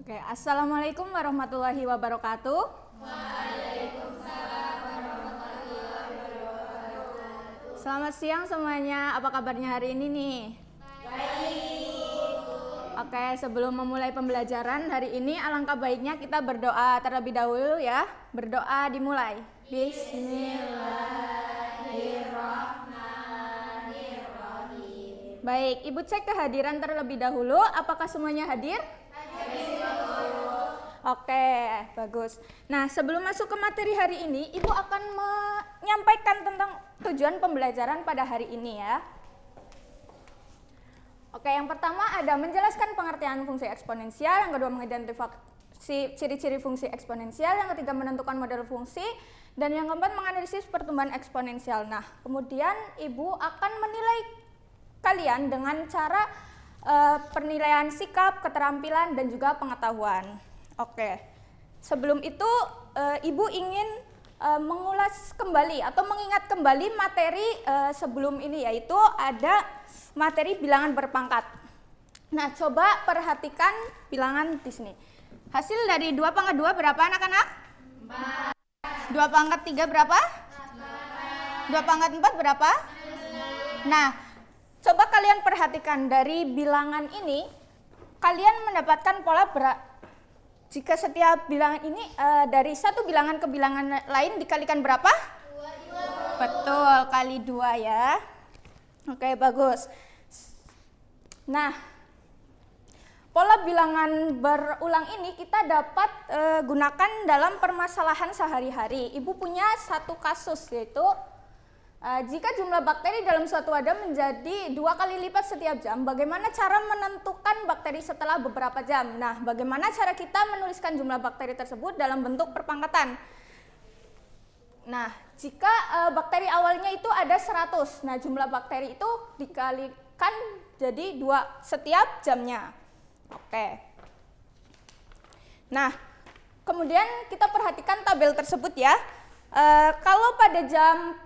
Oke, Assalamualaikum warahmatullahi wabarakatuh. Selamat siang semuanya, apa kabarnya hari ini nih? Oke, sebelum memulai pembelajaran hari ini, alangkah baiknya kita berdoa terlebih dahulu ya. Berdoa dimulai. Bismillahirrahmanirrahim. Baik, Ibu cek kehadiran terlebih dahulu. Apakah semuanya hadir? Oke, bagus. Nah, sebelum masuk ke materi hari ini, Ibu akan menyampaikan tentang tujuan pembelajaran pada hari ini ya. Oke, yang pertama ada menjelaskan pengertian fungsi eksponensial, yang kedua mengidentifikasi ciri-ciri fungsi eksponensial, yang ketiga menentukan model fungsi, dan yang keempat menganalisis pertumbuhan eksponensial. Nah, kemudian Ibu akan menilai kalian dengan cara penilaian sikap, keterampilan, dan juga pengetahuan. Oke, sebelum itu Ibu ingin mengulas kembali atau mengingat kembali materi sebelum ini, yaitu ada materi bilangan berpangkat. Nah, coba perhatikan bilangan di sini. Hasil dari 2 pangkat 2 berapa anak-anak? 4. 2 pangkat 3 berapa? 4. 2 pangkat 4 berapa? 6. Nah, coba kalian perhatikan dari bilangan ini, kalian mendapatkan pola jika setiap bilangan ini dari satu bilangan ke bilangan lain dikalikan berapa? 2. Betul, kali 2 ya. Oke, bagus. Nah, pola bilangan berulang ini kita dapat gunakan dalam permasalahan sehari-hari. Ibu punya satu kasus, yaitu jika jumlah bakteri dalam suatu wadah menjadi 2 kali lipat setiap jam, bagaimana cara menentukan bakteri setelah beberapa jam? Nah, bagaimana cara kita menuliskan jumlah bakteri tersebut dalam bentuk perpangkatan? Nah, jika bakteri awalnya itu ada 100, nah jumlah bakteri itu dikalikan jadi 2 setiap jamnya. Oke. Nah, kemudian kita perhatikan tabel tersebut ya. Kalau pada jam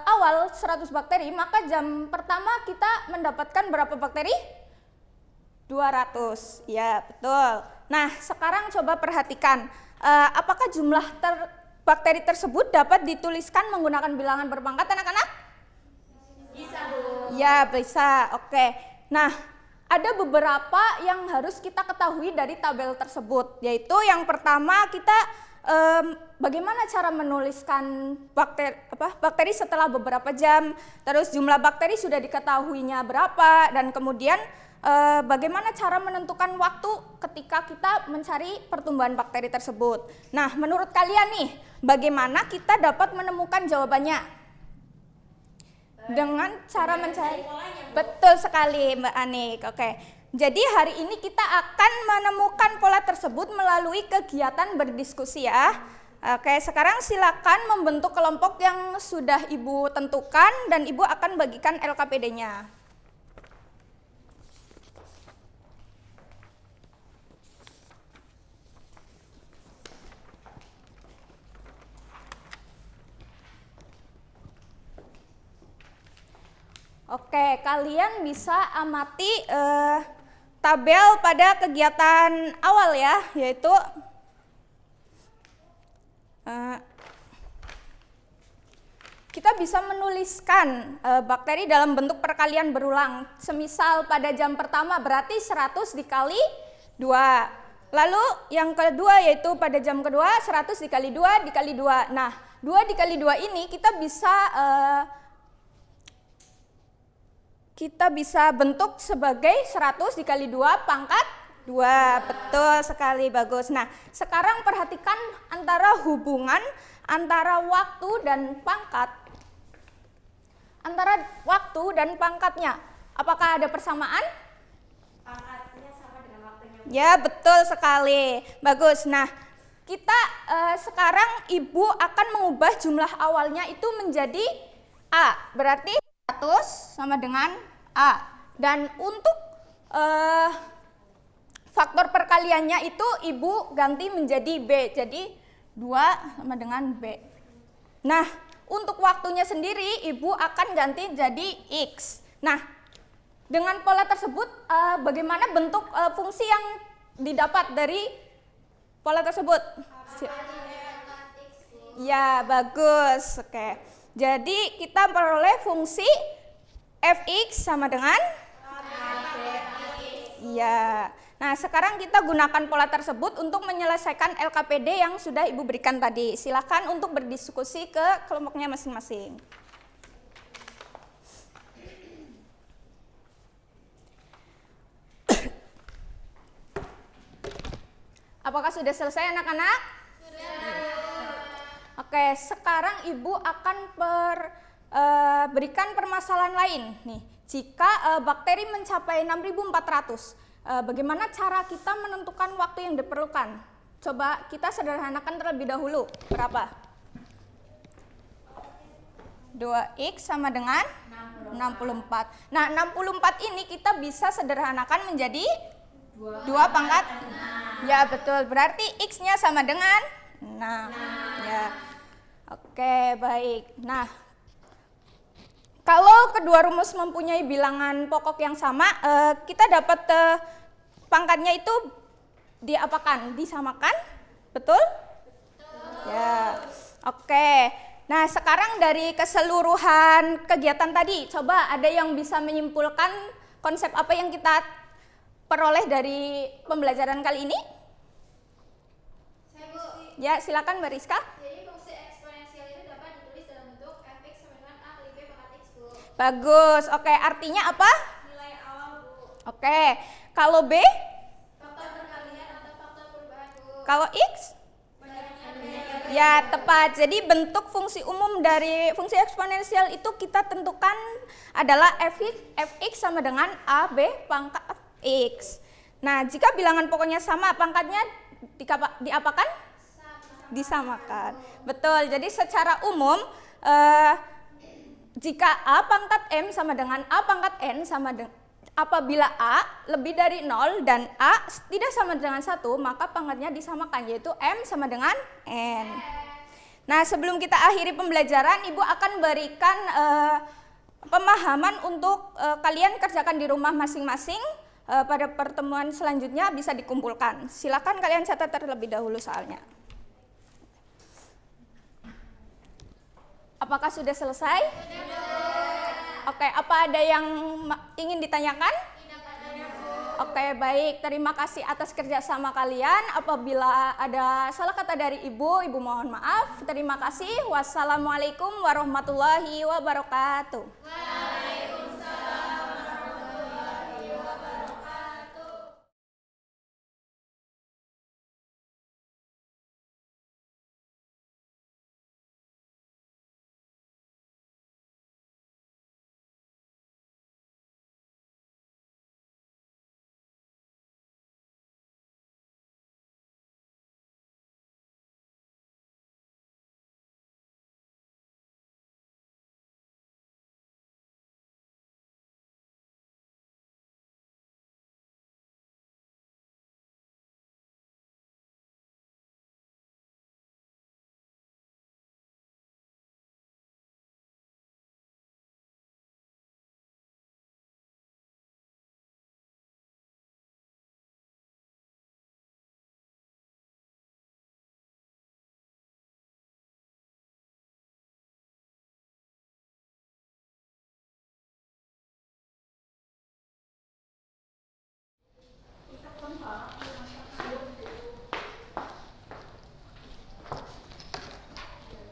awal 100 bakteri, maka jam pertama kita mendapatkan berapa bakteri? 200. Ya, betul. Nah, sekarang coba perhatikan apakah jumlah bakteri tersebut dapat dituliskan menggunakan bilangan berpangkat, anak-anak? Bisa, Bu. Ya, bisa. Oke. Nah, ada beberapa yang harus kita ketahui dari tabel tersebut, yaitu yang pertama kita bagaimana cara menuliskan bakteri setelah beberapa jam, terus jumlah bakteri sudah diketahuinya berapa, dan kemudian bagaimana cara menentukan waktu ketika kita mencari pertumbuhan bakteri tersebut. Nah, menurut kalian nih, bagaimana kita dapat menemukan jawabannya? Dengan cara mencari. Betul sekali, Mbak Anik. Oke. Jadi hari ini kita akan menemukan pola tersebut melalui kegiatan berdiskusi ya. Oke, sekarang silakan membentuk kelompok yang sudah Ibu tentukan dan Ibu akan bagikan LKPD-nya. Oke, kalian bisa amati tabel pada kegiatan awal ya, yaitu kita bisa menuliskan bakteri dalam bentuk perkalian berulang. Semisal pada jam pertama berarti 100 dikali 2. Lalu yang kedua yaitu pada jam kedua 100 dikali 2 dikali 2. Nah, 2 dikali 2 ini kita bisa bentuk sebagai 100 dikali 2 pangkat 2. Betul sekali, bagus. Nah, sekarang perhatikan antara hubungan antara waktu dan pangkat. Antara waktu dan pangkatnya, apakah ada persamaan? Pangkatnya sama dengan waktunya. Ya, betul sekali. Bagus. Nah, kita sekarang Ibu akan mengubah jumlah awalnya itu menjadi A. Berarti 100 sama dengan A. Dan untuk faktor perkaliannya itu Ibu ganti menjadi B. Jadi 2 sama dengan B. Nah, untuk waktunya sendiri Ibu akan ganti jadi X. Nah, dengan pola tersebut bagaimana bentuk fungsi yang didapat dari pola tersebut? Ya, bagus. Oke. Jadi kita peroleh fungsi fx sama dengan ya. Nah, sekarang kita gunakan pola tersebut untuk menyelesaikan LKPD yang sudah Ibu berikan tadi. Silakan untuk berdiskusi ke kelompoknya masing-masing. Apakah sudah selesai anak-anak? Sudah. Oke, sekarang Ibu akan berikan permasalahan lain nih. Jika bakteri mencapai 6.400, bagaimana cara kita menentukan waktu yang diperlukan? Coba kita sederhanakan terlebih dahulu. Berapa? 2x sama dengan 64. Nah, 64 ini kita bisa sederhanakan menjadi 2 pangkat. Ya, betul. Berarti x-nya sama dengan 6. Ya. Oke, baik. Nah, kalau kedua rumus mempunyai bilangan pokok yang sama, kita dapat pangkatnya itu diapakan? Disamakan? Betul? Betul. Ya. Oke. Nah, sekarang dari keseluruhan kegiatan tadi, coba ada yang bisa menyimpulkan konsep apa yang kita peroleh dari pembelajaran kali ini? Saya, Bu. Ya, silakan Mbak Rizka. Jadi fungsi eksponensial itu dapat ditulis dalam bentuk fx sama dengan a kali b pangkat x, Bu. Bagus. Oke, artinya apa? Nilai awal, Bu. Oke. Kalau B? Faktor perkalian atau faktor perubahan, Bu. Kalau X? Ya, tepat. Jadi bentuk fungsi umum dari fungsi eksponensial itu kita tentukan adalah fx sama dengan ab pangkat x. Nah, jika bilangan pokoknya sama, pangkatnya diapakan? Disamakan. Betul. Jadi secara umum jika a pangkat m sama dengan a pangkat n sama dengan apabila a lebih dari 0 dan a tidak sama dengan 1, maka pangkatnya disamakan, yaitu m sama dengan n. Nah, sebelum kita akhiri pembelajaran, Ibu akan berikan pemahaman untuk kalian kerjakan di rumah masing-masing. Pada pertemuan selanjutnya bisa dikumpulkan. Silakan kalian catat terlebih dahulu soalnya. Apakah sudah selesai? Oke, apa ada yang ingin ditanyakan? Oke, baik. Terima kasih atas kerjasama kalian. Apabila ada salah kata dari Ibu mohon maaf. Terima kasih. Wassalamualaikum warahmatullahi wabarakatuh.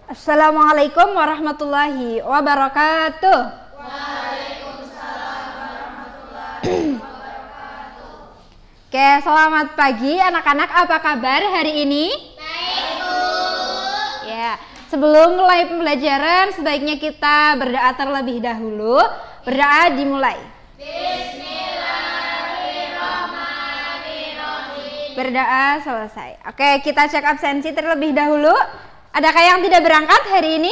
Assalamualaikum warahmatullahi wabarakatuh. Waalaikumsalam warahmatullahi wabarakatuh. Oke, selamat pagi anak-anak. Apa kabar hari ini? Baik, Bu. Ya, sebelum mulai pembelajaran sebaiknya kita berdoa terlebih dahulu. Berdoa dimulai. Bismillahirrahmanirrahim. Berdoa selesai. Oke, kita cek absensi terlebih dahulu. Adakah yang tidak berangkat hari ini?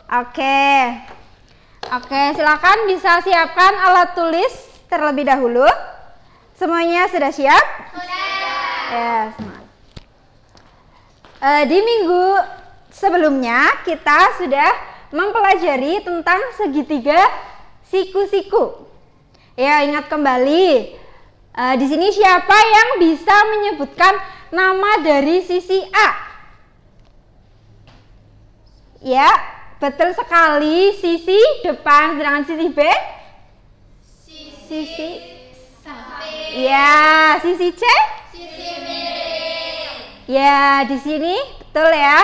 Oke, silakan bisa siapkan alat tulis terlebih dahulu. Semuanya sudah siap? Sudah. Ya, semangat. Di minggu sebelumnya kita sudah mempelajari tentang segitiga siku-siku. Ya, ingat kembali Di sini siapa yang bisa menyebutkan nama dari sisi A? Ya, betul sekali, sisi depan. Sedangkan sisi B? Sisi samping. ya, sisi C? Sisi miring. Ya, di sini betul ya.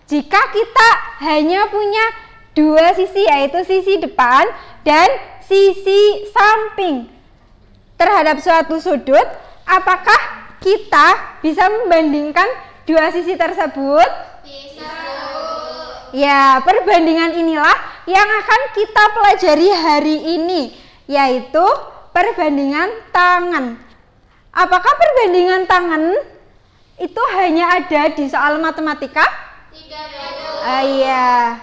Jika kita hanya punya dua sisi, yaitu sisi depan dan sisi samping terhadap suatu sudut, apakah kita bisa membandingkan dua sisi tersebut? Bisa. Ya, perbandingan inilah yang akan kita pelajari hari ini, yaitu perbandingan tangan. Apakah perbandingan tangan itu hanya ada di soal matematika? Tidak. Iya.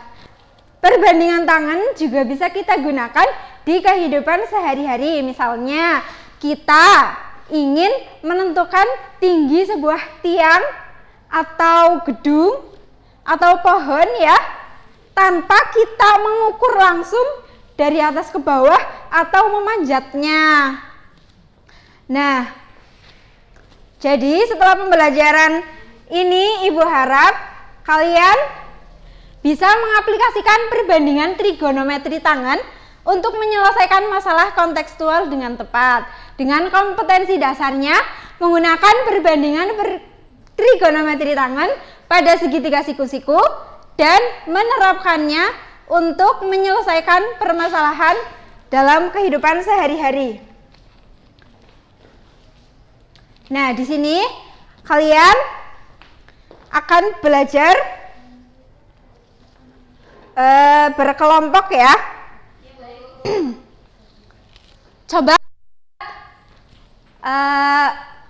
Perbandingan tangan juga bisa kita gunakan di kehidupan sehari-hari. Misalnya, kita ingin menentukan tinggi sebuah tiang atau gedung atau pohon ya, tanpa kita mengukur langsung dari atas ke bawah atau memanjatnya. Nah, jadi setelah pembelajaran ini, Ibu harap kalian bisa mengaplikasikan perbandingan trigonometri tangan untuk menyelesaikan masalah kontekstual dengan tepat. Dengan kompetensi dasarnya, menggunakan perbandingan trigonometri tangan pada segitiga siku-siku dan menerapkannya untuk menyelesaikan permasalahan dalam kehidupan sehari-hari. Nah, di sini kalian akan belajar berkelompok ya. Coba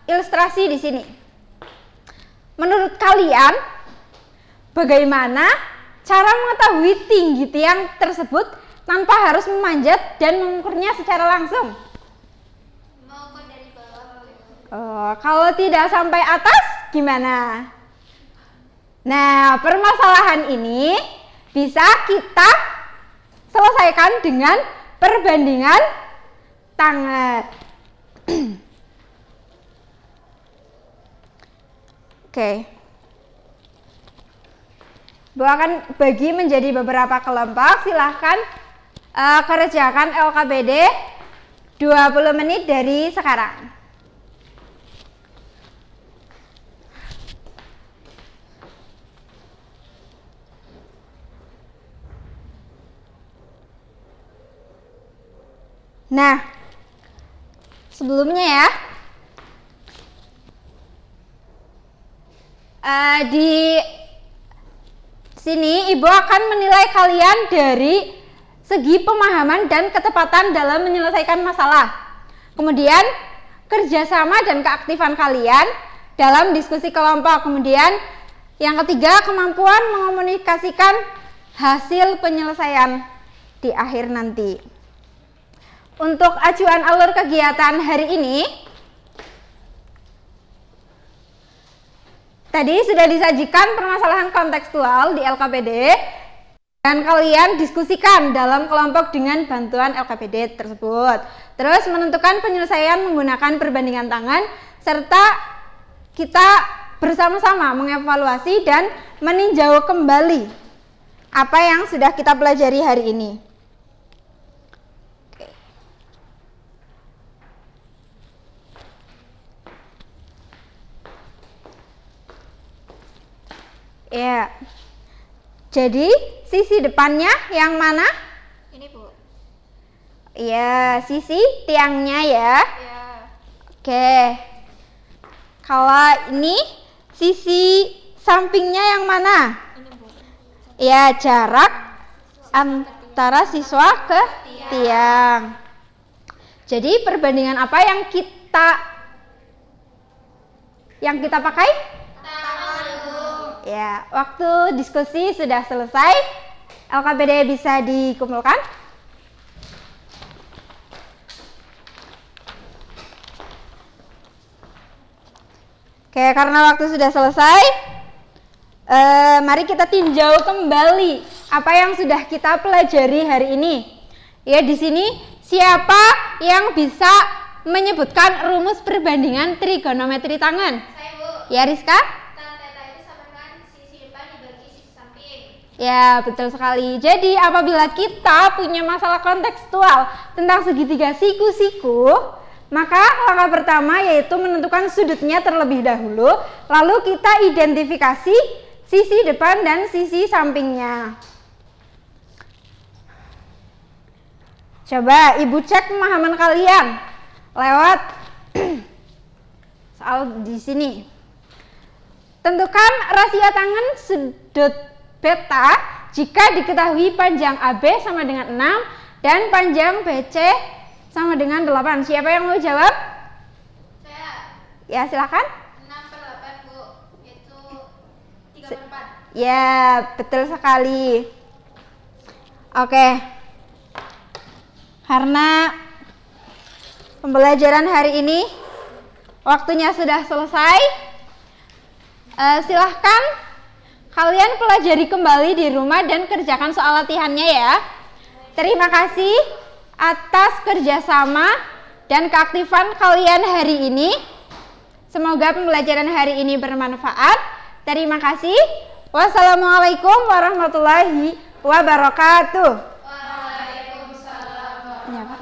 ilustrasi di sini. Menurut kalian, bagaimana cara mengetahui tinggi tiang tersebut tanpa harus memanjat dan mengukurnya secara langsung? Mengukur dari bawah. Kalau tidak sampai atas, gimana? Nah, permasalahan ini bisa kita selesaikan dengan perbandingan tangan. Oke. Bu akan bagi menjadi beberapa kelompok. Silahkan kerjakan LKPD 20 menit dari sekarang. Nah, sebelumnya ya, di sini Ibu akan menilai kalian dari segi pemahaman dan ketepatan dalam menyelesaikan masalah. Kemudian kerjasama dan keaktifan kalian dalam diskusi kelompok. Kemudian yang ketiga, kemampuan mengomunikasikan hasil penyelesaian di akhir nanti. Untuk acuan alur kegiatan hari ini, tadi sudah disajikan permasalahan kontekstual di LKPD dan kalian diskusikan dalam kelompok dengan bantuan LKPD tersebut. Terus menentukan penyelesaian menggunakan perbandingan tangan serta kita bersama-sama mengevaluasi dan meninjau kembali apa yang sudah kita pelajari hari ini. Ya, jadi sisi depannya yang mana? Ini Bu. Ya, sisi tiangnya ya. Ya. Oke. Kalau ini sisi sampingnya yang mana? Ini Bu. Ya, jarak antara siswa ke tiang. Jadi perbandingan apa yang kita pakai? Ya, waktu diskusi sudah selesai. LKPD bisa dikumpulkan. Oke, karena waktu sudah selesai, mari kita tinjau kembali apa yang sudah kita pelajari hari ini. Ya, di sini siapa yang bisa menyebutkan rumus perbandingan trigonometri tangen? Saya, Bu. Ya, Rizka? Tan theta itu sama dengan sisi depan dibagi sisi samping. Ya, betul sekali. Jadi, apabila kita punya masalah kontekstual tentang segitiga siku-siku, maka langkah pertama yaitu menentukan sudutnya terlebih dahulu, lalu kita identifikasi sisi depan dan sisi sampingnya. Coba Ibu cek pemahaman kalian lewat soal di sini. Tentukan rasio tangen sudut beta jika diketahui panjang AB sama dengan 6 dan panjang BC sama dengan 8. Siapa yang mau jawab? Saya. Ya, silakan. 6/8, Bu. Itu 3/4. Ya, betul sekali. Oke. Karena pembelajaran hari ini waktunya sudah selesai, silahkan kalian pelajari kembali di rumah dan kerjakan soal latihannya ya. Terima kasih atas kerjasama dan keaktifan kalian hari ini. Semoga pembelajaran hari ini bermanfaat. Terima kasih. Wassalamualaikum warahmatullahi wabarakatuh. Ya, Pak.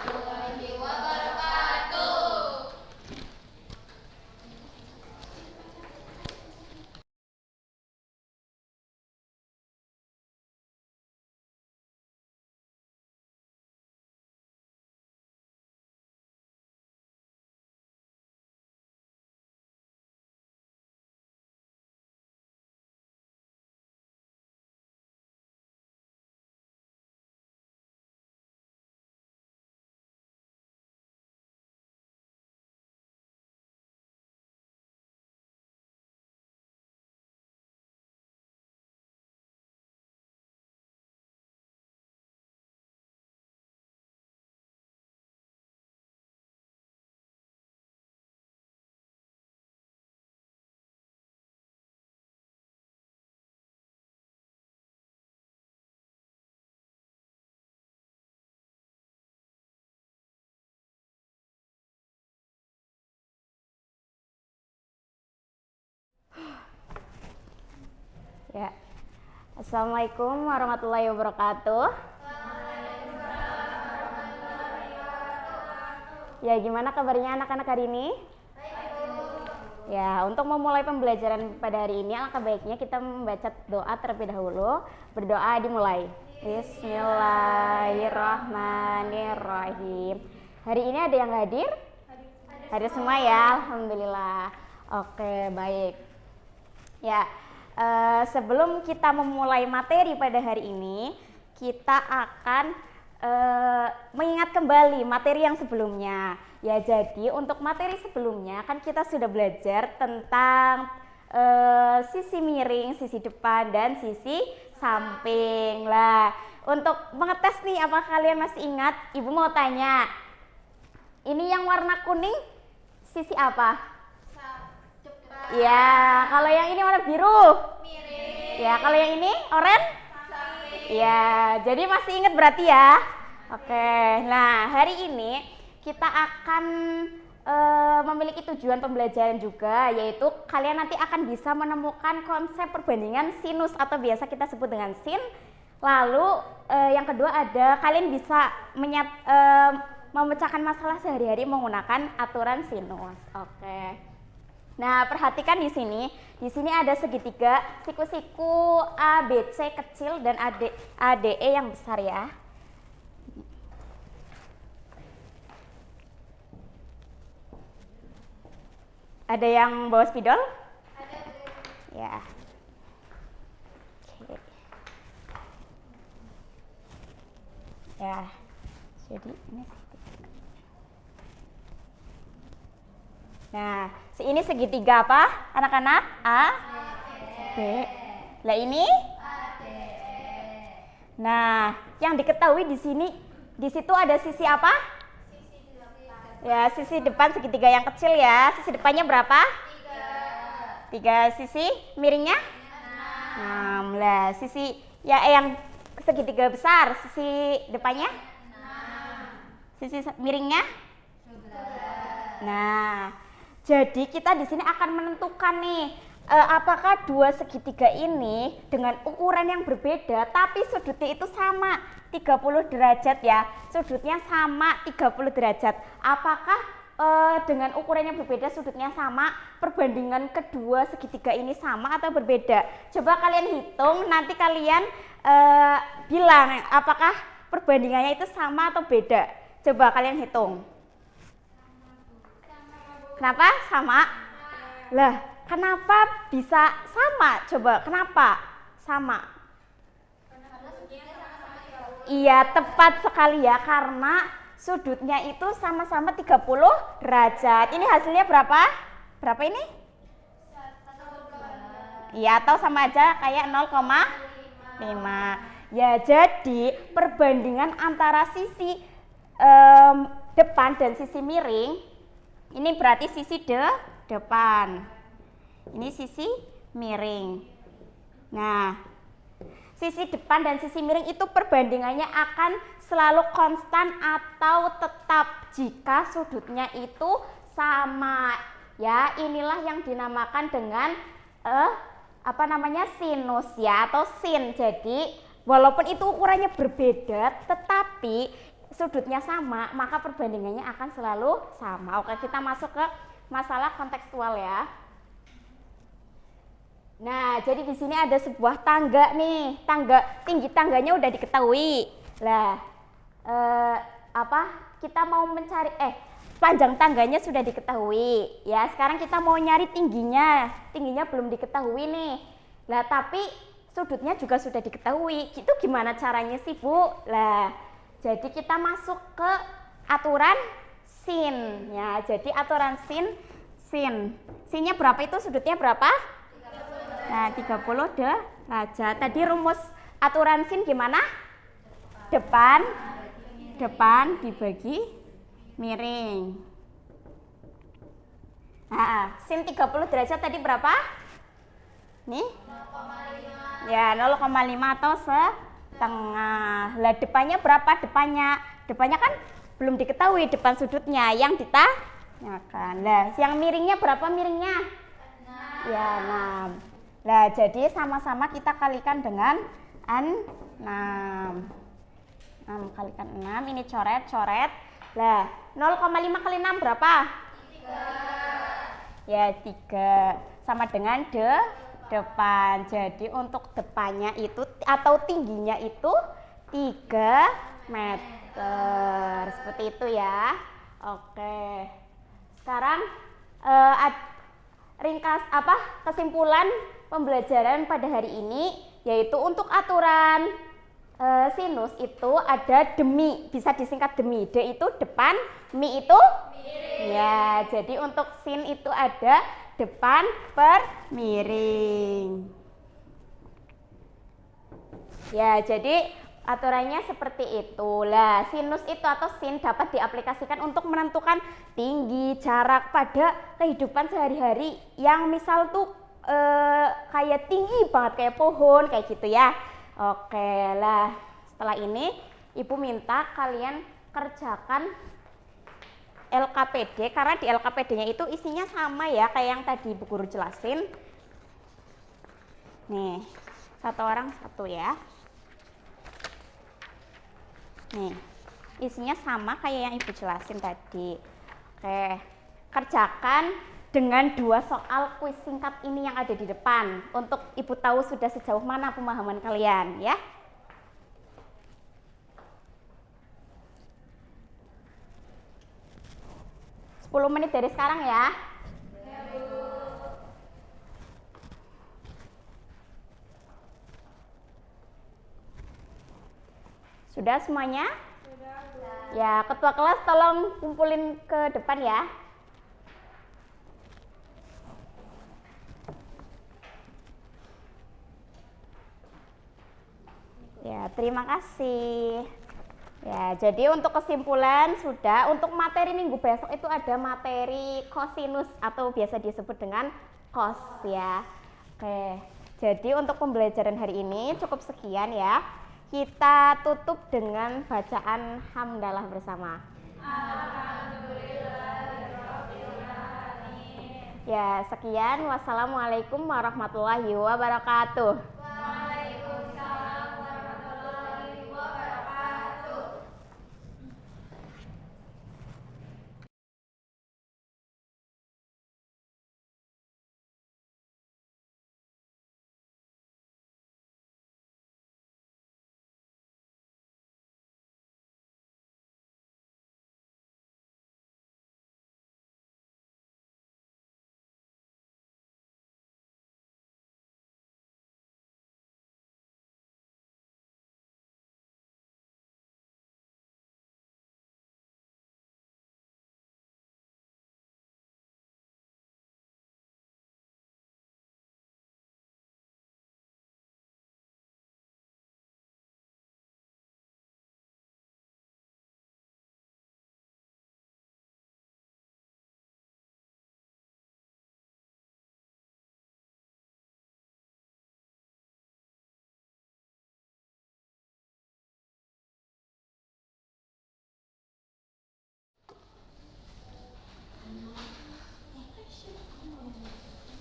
Ya. Assalamualaikum warahmatullahi wabarakatuh. Ya, gimana kabarnya anak-anak hari ini? Ya, untuk memulai pembelajaran pada hari ini, alangkah baiknya kita membaca doa terlebih dahulu. Berdoa dimulai. Bismillahirrahmanirrahim. Hari ini ada yang hadir? Hadir semua ya, alhamdulillah. Oke, baik. Ya, sebelum kita memulai materi pada hari ini, kita akan mengingat kembali materi yang sebelumnya. Ya, jadi untuk materi sebelumnya kan kita sudah belajar tentang sisi miring, sisi depan, dan sisi samping. Lah, untuk mengetes nih, apa kalian masih ingat? Ibu mau tanya, ini yang warna kuning sisi apa? Ya, kalau yang ini warna biru. Miring. Ya, kalau yang ini oranye. Samping. Ya, jadi masih ingat berarti ya. Oke, nah hari ini kita akan memiliki tujuan pembelajaran juga, yaitu kalian nanti akan bisa menemukan konsep perbandingan sinus atau biasa kita sebut dengan sin. Lalu yang kedua ada kalian bisa memecahkan masalah sehari-hari menggunakan aturan sinus. Oke. Nah, perhatikan di sini ada segitiga siku-siku ABC kecil dan ADE yang besar ya. Ada yang bawa spidol? Ada. Ya. Oke. Ya. Jadi ini. Nah, ini segitiga apa, anak-anak? A, B. Lah ini? Nah, yang diketahui di sini, di situ ada sisi apa? Sisi depan. Ya, sisi depan segitiga yang kecil ya. Sisi depannya berapa? 3. Sisi miringnya? 6. Lah, sisi ya yang segitiga besar, sisi depannya? 6. Sisi miringnya? 11. Nah, jadi kita di sini akan menentukan nih apakah dua segitiga ini dengan ukuran yang berbeda tapi sudutnya itu sama 30 derajat ya. Sudutnya sama 30 derajat. Apakah dengan ukuran yang berbeda sudutnya sama, perbandingan kedua segitiga ini sama atau berbeda? Coba kalian hitung, nanti kalian bilang apakah perbandingannya itu sama atau beda. Coba kalian hitung. Kenapa sama? Lah, kenapa bisa sama? Coba, kenapa sama? Iya, tepat sekali ya, karena sudutnya itu sama-sama 30 derajat. Ini hasilnya berapa? Berapa ini? Iya, atau sama aja kayak 0,5. Ya, jadi perbandingan antara sisi depan dan sisi miring, ini berarti sisi depan. Ini sisi miring. Nah, sisi depan dan sisi miring itu perbandingannya akan selalu konstan atau tetap jika sudutnya itu sama. Ya, inilah yang dinamakan dengan sinus ya, atau sin. Jadi, walaupun itu ukurannya berbeda tetapi sudutnya sama, maka perbandingannya akan selalu sama. Oke, kita masuk ke masalah kontekstual ya. Nah, jadi di sini ada sebuah tangga nih, tinggi tangganya udah diketahui. Lah, kita mau mencari panjang tangganya sudah diketahui. Ya, sekarang kita mau nyari tingginya. Tingginya belum diketahui nih. Lah, tapi sudutnya juga sudah diketahui. Itu gimana caranya sih, Bu? Lah, jadi kita masuk ke aturan sin. Ya, jadi aturan sin. Sinnya berapa itu? Sudutnya berapa? 30. Nah, 30 derajat. Tadi rumus aturan sin gimana? Depan dibagi miring. Nah, sin 30 derajat tadi berapa? Nih? 0,5. Ya, 0,5 atau setengah. Lah, depannya berapa depannya? Depannya kan belum diketahui depan sudutnya, yang ditanyakan. Lah, yang miringnya berapa miringnya? 6. Ya, 6. Lah, jadi sama-sama kita kalikan dengan 6. 6 kalikan 6, ini coret. Lah, 0,5 kali 6 berapa? 3. Ya, 3. Sama dengan depan. Jadi untuk depannya itu atau tingginya itu 3 meter. Seperti itu ya. Oke. Sekarang kesimpulan pembelajaran pada hari ini yaitu untuk aturan sinus itu ada demi, bisa disingkat demi. D itu depan, mi itu miring. Ya, jadi untuk sin itu ada depan per miring. Ya, jadi aturannya seperti itu. Lah, sinus itu atau sin dapat diaplikasikan untuk menentukan tinggi, jarak pada kehidupan sehari-hari yang misal tuh kayak tinggi banget kayak pohon kayak gitu ya. Oke, lah setelah ini Ibu minta kalian kerjakan LKPD, karena di LKPD-nya itu isinya sama ya kayak yang tadi Bu Guru jelasin. Nih, satu orang satu ya. Nih, isinya sama kayak yang Ibu jelasin tadi. Oke, kerjakan dengan 2 soal kuis singkat ini yang ada di depan untuk Ibu tahu sudah sejauh mana pemahaman kalian ya. Sepuluh menit dari sekarang ya. Ya, Bu. Sudah semuanya? Sudah, Bu. Ya, ketua kelas tolong kumpulin ke depan ya. Ya, terima kasih. Ya, jadi untuk kesimpulan sudah, untuk materi minggu besok itu ada materi kosinus atau biasa disebut dengan kos ya. Oke, jadi untuk pembelajaran hari ini cukup sekian ya. Kita tutup dengan bacaan hamdalah bersama. Alhamdulillah. Ya, sekian. Wassalamualaikum warahmatullahi wabarakatuh. Waalaikumsalam warahmatullahi wabarakatuh.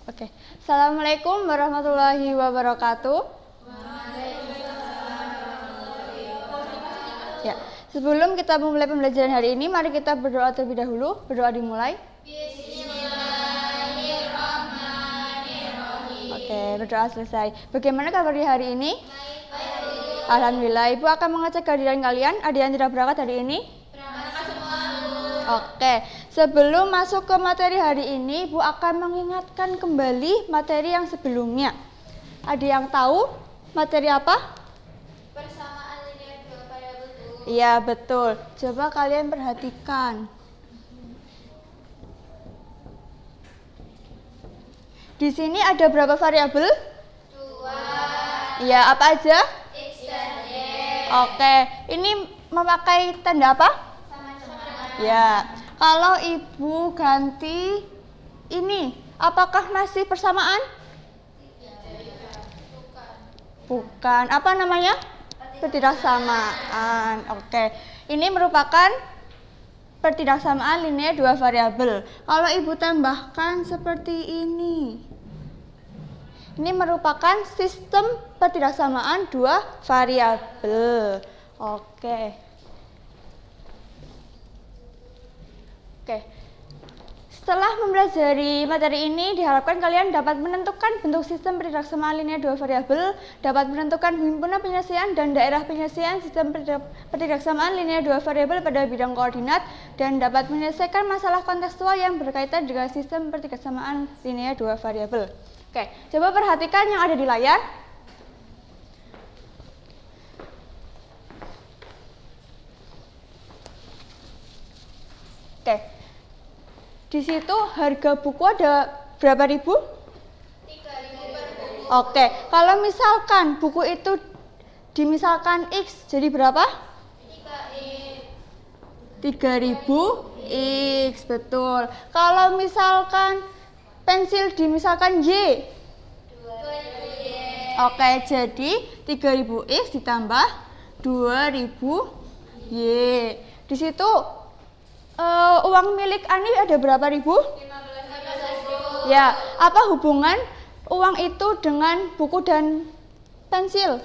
Oke, Assalamualaikum warahmatullahi wabarakatuh. Ya, sebelum kita memulai pembelajaran hari ini, mari kita berdoa terlebih dahulu. Berdoa dimulai. Oke, berdoa selesai. Bagaimana kabar di hari ini? Alhamdulillah. Ibu akan mengecek kehadiran kalian. Ada yang tidak berangkat hari ini? Oke, sebelum masuk ke materi hari ini, Ibu akan mengingatkan kembali materi yang sebelumnya. Ada yang tahu materi apa? Persamaan linear dua variabel itu. Iya, betul. Coba kalian perhatikan. Di sini ada berapa variabel? 2. Iya, apa aja? X dan Y. Oke, ini memakai tanda apa? Ya, kalau ibu ganti ini, apakah masih persamaan? Bukan. Apa namanya? Pertidaksamaan. Oke, ini merupakan pertidaksamaan linear dua variabel. Kalau ibu tambahkan seperti ini merupakan sistem pertidaksamaan dua variabel. Oke. Setelah mempelajari materi ini, diharapkan kalian dapat menentukan bentuk sistem pertidaksamaan linear dua variabel, dapat menentukan himpunan penyelesaian dan daerah penyelesaian sistem pertidaksamaan linear dua variabel pada bidang koordinat, dan dapat menyelesaikan masalah kontekstual yang berkaitan dengan sistem pertidaksamaan linear dua variabel. Oke, coba perhatikan yang ada di layar. Oke, di situ harga buku ada berapa ribu? 3.000 per buku. Oke, kalau misalkan buku itu dimisalkan X jadi berapa? 3.000. 3.000 X, betul. Kalau misalkan pensil dimisalkan Y? 2.000 Y. Oke, jadi 3.000 X ditambah 2.000 Y. Di situ uang milik Ani ada berapa ribu? 15.000. Ya, apa hubungan uang itu dengan buku dan pensil?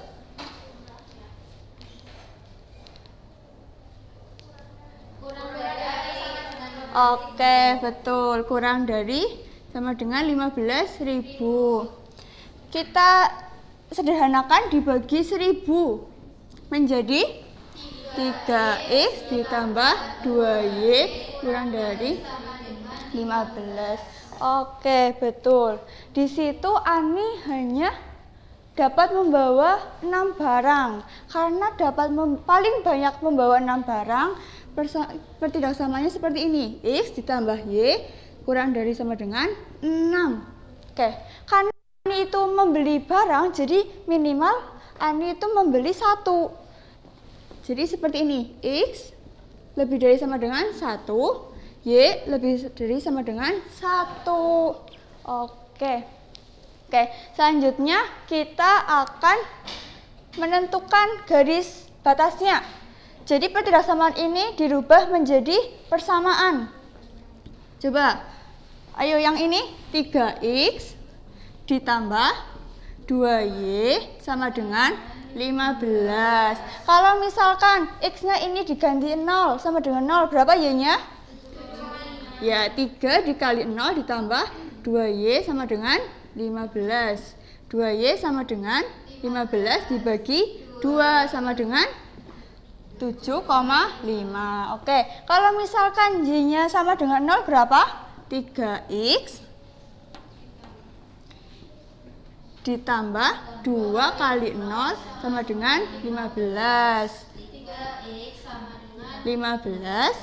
Kurang dari sama dengan Oke, betul. Kurang dari sama dengan 15.000. Kita sederhanakan dibagi 1.000 menjadi 3X ditambah 2Y kurang dari 15. Oke, betul. Di situ Ani hanya dapat membawa 6 barang. Karena dapat paling banyak membawa 6 barang, pertidaksamanya seperti ini. X ditambah Y kurang dari sama dengan 6. Oke, karena Ani itu membeli barang, jadi minimal Ani itu membeli 1. Jadi seperti ini, X lebih dari sama dengan 1, Y lebih dari sama dengan 1. Oke, selanjutnya kita akan menentukan garis batasnya. Jadi pertidaksamaan ini dirubah menjadi persamaan. Coba, Ayo yang ini 3x ditambah 2y sama dengan 15. Kalau misalkan x-nya ini diganti 0 sama dengan 0, berapa y-nya? Ya, 3 dikali 0 ditambah 2y sama dengan 15. 2y sama dengan 15 dibagi 2 sama dengan 7,5. Oke, kalau misalkan y-nya sama dengan 0 berapa? 3x ditambah 2 kali 0 sama dengan 15. 3x sama dengan 15,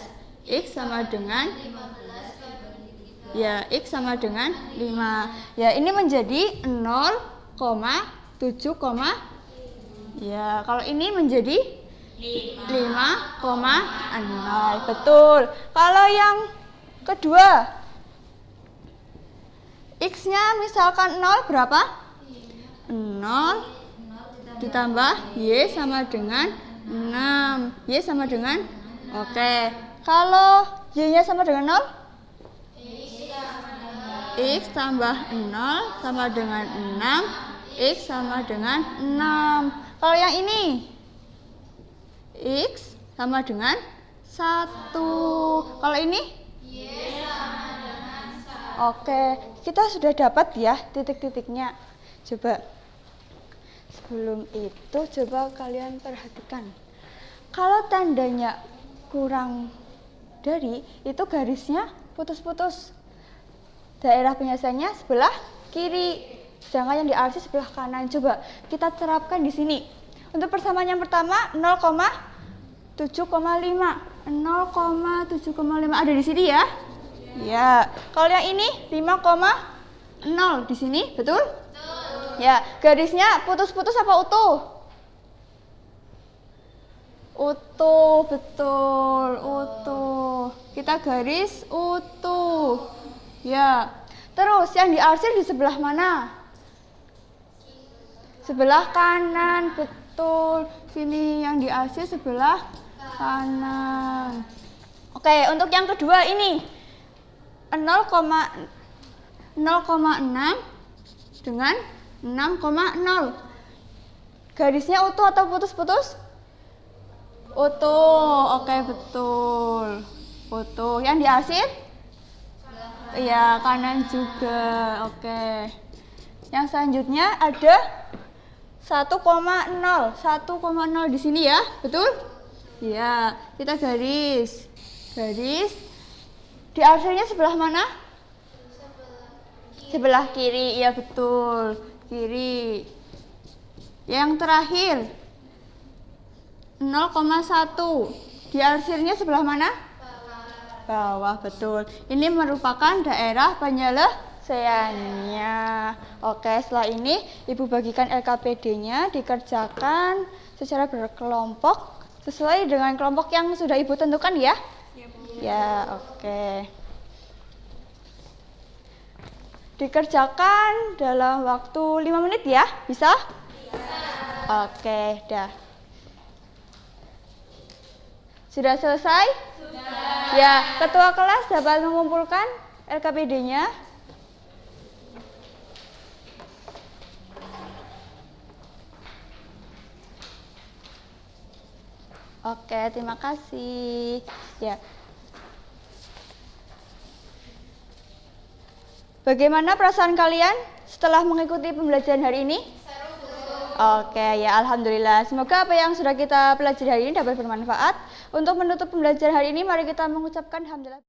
x sama dengan 15 ya, x sama dengan 5. Ya, ini menjadi 0,7, ya, kalau ini menjadi 5,0. Betul. Kalau yang kedua, x-nya misalkan 0 berapa? 0 ditambah y sama dengan 6. Y sama dengan, oke. Kalau y-nya sama dengan 0? X tambah 0 sama dengan 6. X sama dengan 6. Kalau yang ini? X sama dengan 1. Kalau ini? Oke, kita sudah dapat ya titik-titiknya. Coba sebelum itu coba kalian perhatikan. Kalau tandanya kurang dari, itu garisnya putus-putus. Daerah penyelesaiannya sebelah kiri, sedangkan yang diarsir sebelah kanan. Coba kita terapkan di sini. Untuk persamaan yang pertama 0,7,5. 0,7,5 ada di sini ya? Ya, kalau yang ini 5,0 di sini, betul? Ya, garisnya putus-putus apa utuh? Utuh, betul, utuh. Kita garis utuh. Ya, terus yang diarsir di sebelah mana? Sebelah kanan, betul. Sini yang diarsir sebelah kanan. Oke, untuk yang kedua ini 0,6 dengan 6,0. Garisnya utuh atau putus-putus? Utuh, oke, betul. Utuh. Yang diarsir? Iya, kanan juga, oke. Yang selanjutnya ada 1,0. 1,0 di sini ya, betul? Iya, kita garis. Garis. Diarsirnya sebelah mana? Sebelah kiri, iya betul. Kiri. Yang terakhir 0,1. Diarsirnya sebelah mana? Bawah, betul. Ini merupakan daerah penyelesaiannya. Oke, setelah ini Ibu bagikan LKPD-nya, dikerjakan secara berkelompok sesuai dengan kelompok yang sudah Ibu tentukan ya. Ya, oke. Dikerjakan dalam waktu 5 menit ya, bisa? Oke, dah. Sudah selesai? Sudah. Ya, ketua kelas dapat mengumpulkan LKPD-nya. Oke, terima kasih. Ya. Bagaimana perasaan kalian setelah mengikuti pembelajaran hari ini? Oke, ya alhamdulillah. Semoga apa yang sudah kita pelajari hari ini dapat bermanfaat. Untuk menutup pembelajaran hari ini, mari kita mengucapkan hamdalah.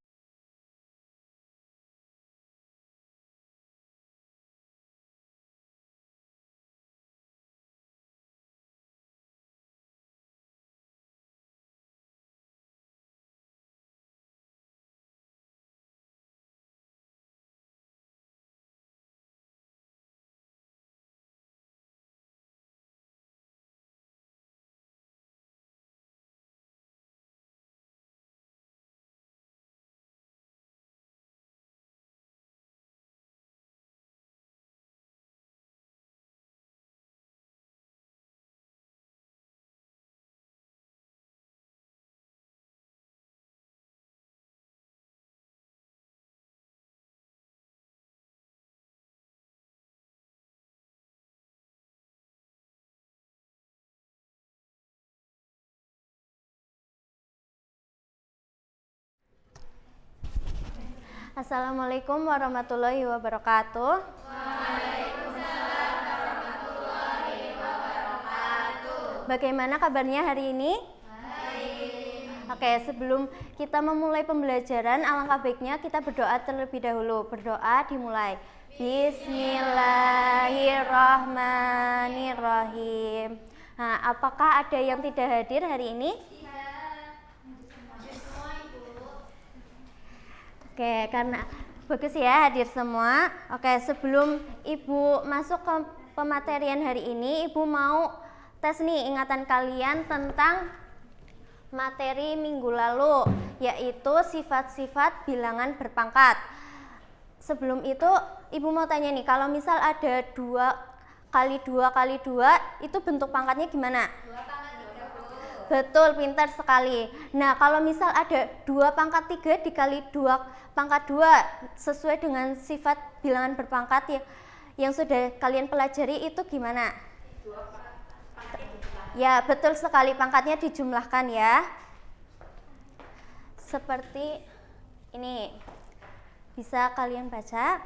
Assalamualaikum warahmatullahi wabarakatuh. Bagaimana kabarnya hari ini? Baik. Oke, sebelum kita memulai pembelajaran, alangkah baiknya kita berdoa terlebih dahulu. Berdoa dimulai. Bismillahirrahmanirrahim. Nah, apakah ada yang tidak hadir hari ini? Oke, karena bagus ya hadir semua. Oke, sebelum Ibu masuk ke pematerian hari ini, Ibu mau tes nih ingatan kalian tentang materi minggu lalu, yaitu sifat-sifat bilangan berpangkat. Sebelum itu, Ibu mau tanya nih, kalau misal ada 2 kali 2 kali 2, itu bentuk pangkatnya gimana? 2 pangkat 30. Betul, pintar sekali. Nah, kalau misal ada 2 pangkat 3 dikali 2 pangkat 2, sesuai dengan sifat bilangan berpangkat yang sudah kalian pelajari, itu gimana? Ya, betul sekali, pangkatnya dijumlahkan ya. Seperti ini. Bisa kalian baca?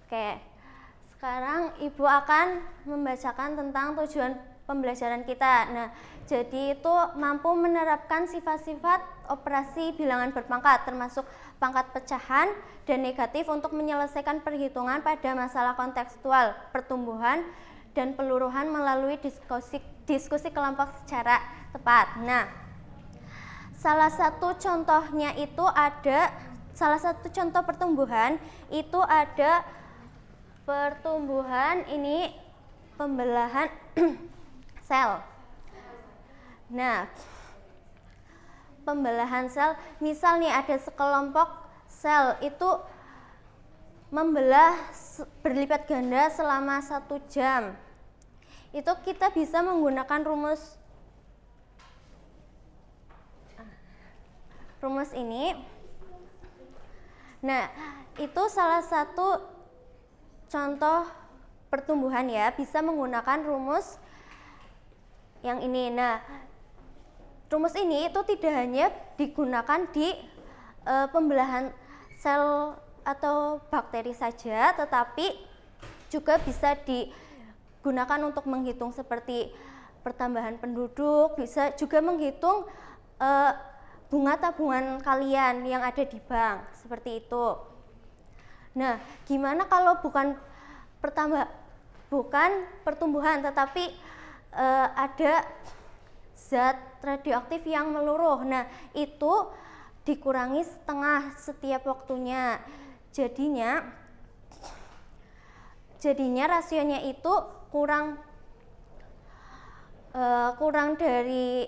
Oke. Sekarang Ibu akan membacakan tentang tujuan pembelajaran kita. Nah, jadi itu mampu menerapkan sifat-sifat operasi bilangan berpangkat, termasuk pangkat pecahan dan negatif untuk menyelesaikan perhitungan pada masalah kontekstual, pertumbuhan, dan peluruhan melalui diskusi kelompok secara tepat. Nah, salah satu contoh pertumbuhan itu ada pertumbuhan ini pembelahan sel. Nah, pembelahan sel, misal nih ada sekelompok sel itu membelah berlipat ganda selama 1 jam. Itu kita bisa menggunakan rumus ini. Nah, itu salah satu contoh pertumbuhan ya, bisa menggunakan rumus yang ini. Nah, rumus ini itu tidak hanya digunakan di pembelahan sel atau bakteri saja, tetapi juga bisa digunakan untuk menghitung seperti pertambahan penduduk, bisa juga menghitung bunga tabungan kalian yang ada di bank, seperti itu. Nah, gimana kalau bukan pertumbuhan, tetapi ada zat radioaktif yang meluruh. Nah, itu dikurangi setengah setiap waktunya. Jadinya rasionya itu kurang dari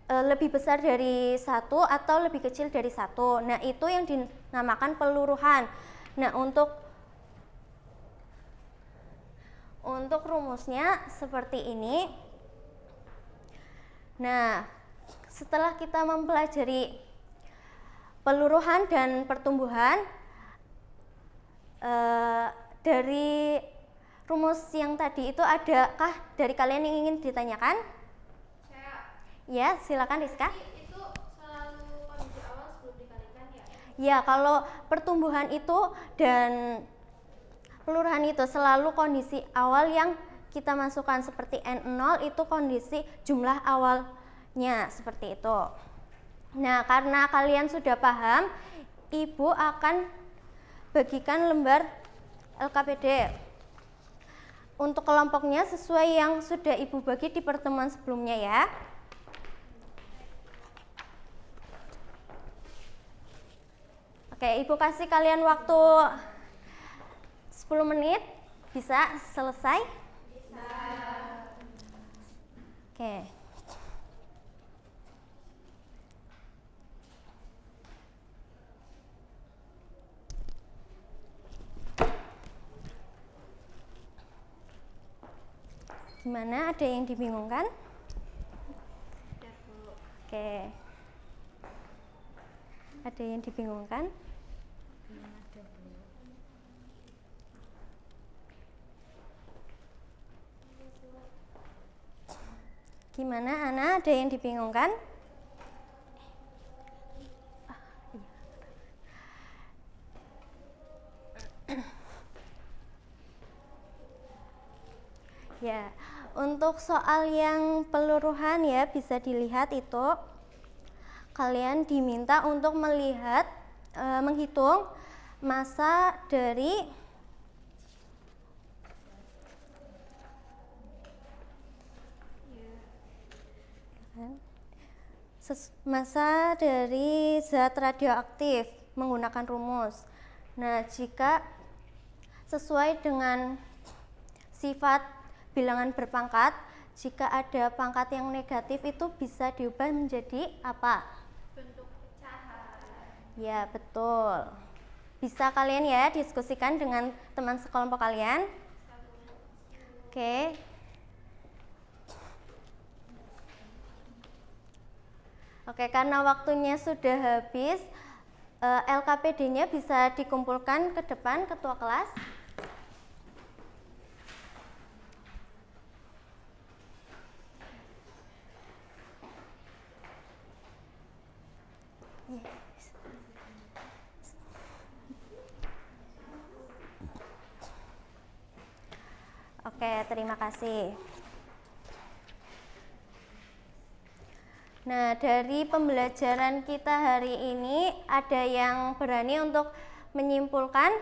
lebih besar dari 1 atau lebih kecil dari 1. Nah, itu yang dinamakan peluruhan. Nah, untuk rumusnya seperti ini. Nah, setelah kita mempelajari peluruhan dan pertumbuhan, dari rumus yang tadi itu, adakah dari kalian yang ingin ditanyakan? Ya, silakan Rizka. Itu selalu kondisi awal sebelum dikalikan ya? Ya, kalau pertumbuhan itu dan peluruhan itu selalu kondisi awal yang kita masukkan, seperti N0 itu kondisi jumlah awalnya, seperti itu. Nah, karena kalian sudah paham, Ibu akan bagikan lembar LKPD untuk kelompoknya sesuai yang sudah Ibu bagi di pertemuan sebelumnya ya. Oke, Ibu kasih kalian waktu 10 menit, bisa selesai? Bisa. Oke. Gimana, ada yang dibingungkan? Oke. Ada yang dibingungkan? Gimana, Ana? Ada yang dibingungkan? Ya, untuk soal yang peluruhan ya bisa dilihat itu kalian diminta untuk melihat menghitung massa dari massa dari zat radioaktif menggunakan rumus. Nah, jika sesuai dengan sifat bilangan berpangkat, jika ada pangkat yang negatif itu bisa diubah menjadi apa? Bentuk pecahan. Ya, betul. Bisa kalian ya diskusikan dengan teman sekelompok kalian. Oke. Oke, karena waktunya sudah habis, LKPD-nya bisa dikumpulkan ke depan ketua kelas. Oke, terima kasih. Nah, dari pembelajaran kita hari ini, ada yang berani untuk menyimpulkan?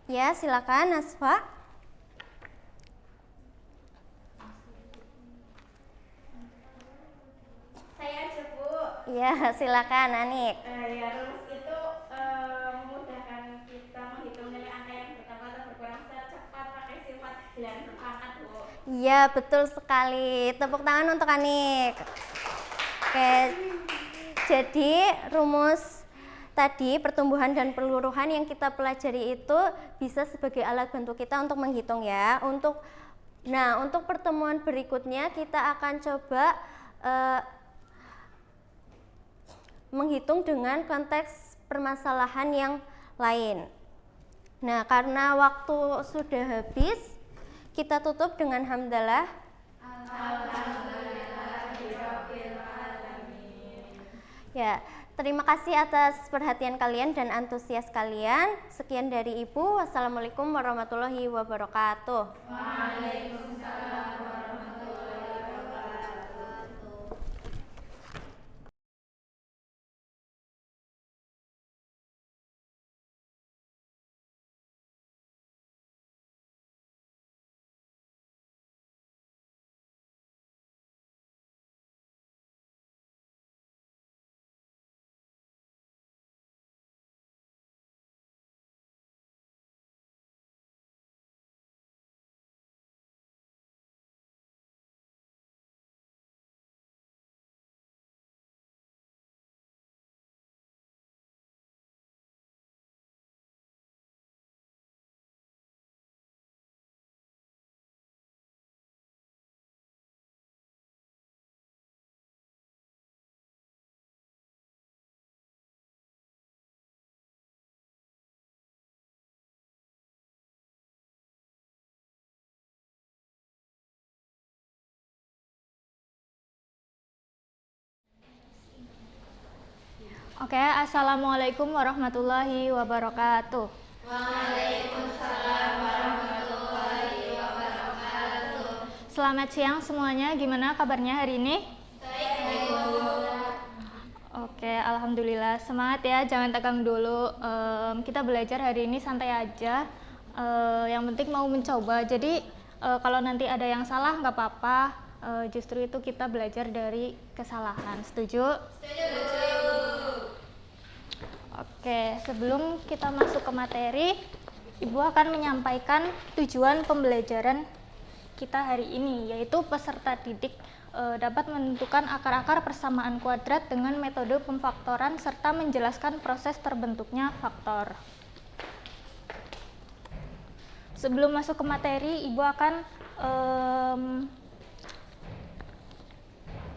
Ya, silakan Nasfa. Saya aja, Bu. Ya, silakan Anik. Ya, rumus itu memudahkan kita menghitung nilai angka yang bertambah atau berkurang secepat pakai sifat bilangan berpangkat, Bu. Iya, betul sekali. Tepuk tangan untuk Anik. Oke, jadi rumus tadi pertumbuhan dan peluruhan yang kita pelajari itu bisa sebagai alat bantu kita untuk menghitung ya. Untuk pertemuan berikutnya kita akan coba menghitung dengan konteks permasalahan yang lain. Nah, karena waktu sudah habis, kita tutup dengan hamdalah. Ya, terima kasih atas perhatian kalian dan antusias kalian. Sekian dari Ibu. Wassalamualaikum warahmatullahi wabarakatuh. Oke, assalamualaikum warahmatullahi wabarakatuh. Selamat siang semuanya, gimana kabarnya hari ini? Oke, alhamdulillah. Semangat ya, jangan tegang dulu. Kita belajar hari ini santai aja. Yang penting mau mencoba. Jadi kalau nanti ada yang salah nggak apa-apa. Justru itu kita belajar dari kesalahan. Setuju? Oke, sebelum kita masuk ke materi, Ibu akan menyampaikan tujuan pembelajaran kita hari ini, yaitu peserta didik dapat menentukan akar-akar persamaan kuadrat dengan metode pemfaktoran serta menjelaskan proses terbentuknya faktor. Sebelum masuk ke materi, Ibu akan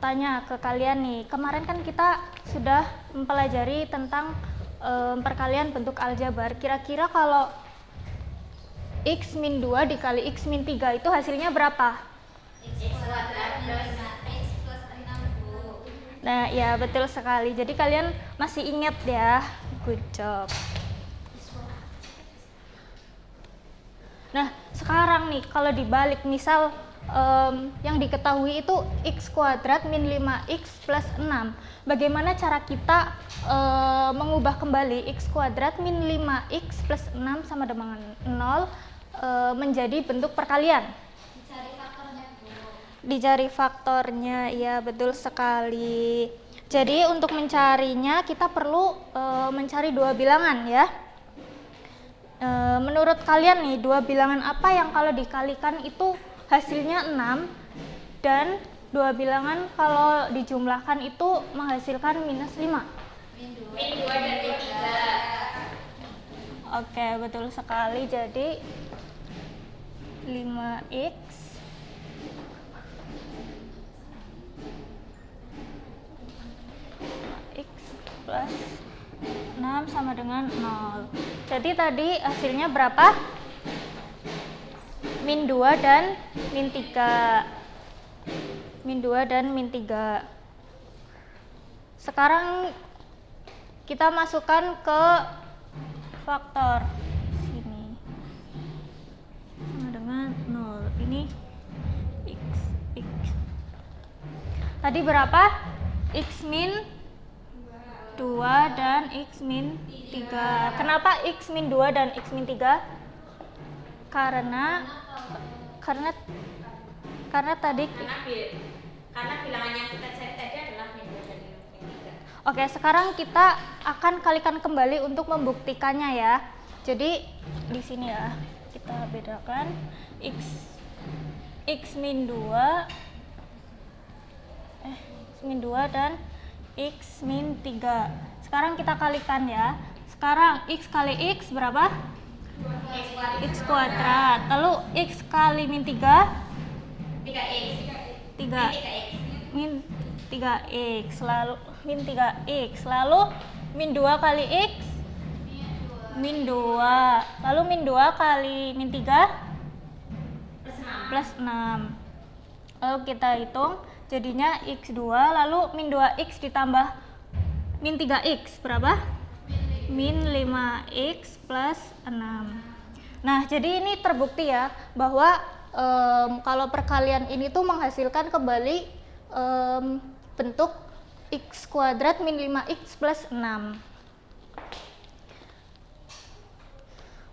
tanya ke kalian nih. Kemarin kan kita sudah mempelajari tentang perkalian bentuk aljabar. Kira-kira kalau x min 2 dikali x min 3 itu hasilnya berapa? X kuadrat plus X plus 6, Bu. Nah, ya betul sekali. Jadi kalian masih ingat ya. Good job. Nah, sekarang nih kalau dibalik misal yang diketahui itu x kuadrat min 5x plus 6. Bagaimana cara kita mengubah kembali x kuadrat min 5x plus 6 sama dengan 0 menjadi bentuk perkalian? Dicari faktornya dulu. Dicari faktornya, ya betul sekali. Jadi untuk mencarinya kita perlu mencari dua bilangan ya. Menurut kalian nih, dua bilangan apa yang kalau dikalikan itu hasilnya 6 dan dua bilangan kalau dijumlahkan itu menghasilkan minus 5? Min 2 dan min 3. Oke, betul sekali. Jadi 5x plus 6 sama dengan 0. Jadi tadi hasilnya berapa? Min 2 dan min 3. Min 2 dan min 3. Sekarang kita masukkan ke faktor sini. Sama dengan 0. Ini x. Tadi berapa? X min 2 dan x min 3. Kenapa x min 2 dan x min 3? Karena tadi karena bilangan yang kita cari tadi adalah min 2 dan min 3. Oke, sekarang kita akan kalikan kembali untuk membuktikannya ya. Jadi di sini ya kita bedakan x min 2 dan x min 3. Sekarang kita kalikan ya. Sekarang x kali x berapa? X kuadrat. Lalu x kali min 3? 3x. 3. Min 3x. Lalu min 3x. Lalu min 2 kali x? Min 2. Lalu min 2 kali min 3? Plus 6. Lalu kita hitung jadinya x2, lalu min 2x ditambah min 3x berapa? Min 5x plus 6. Nah, jadi ini terbukti ya bahwa kalau perkalian ini tuh menghasilkan kembali bentuk x kuadrat min 5x plus 6.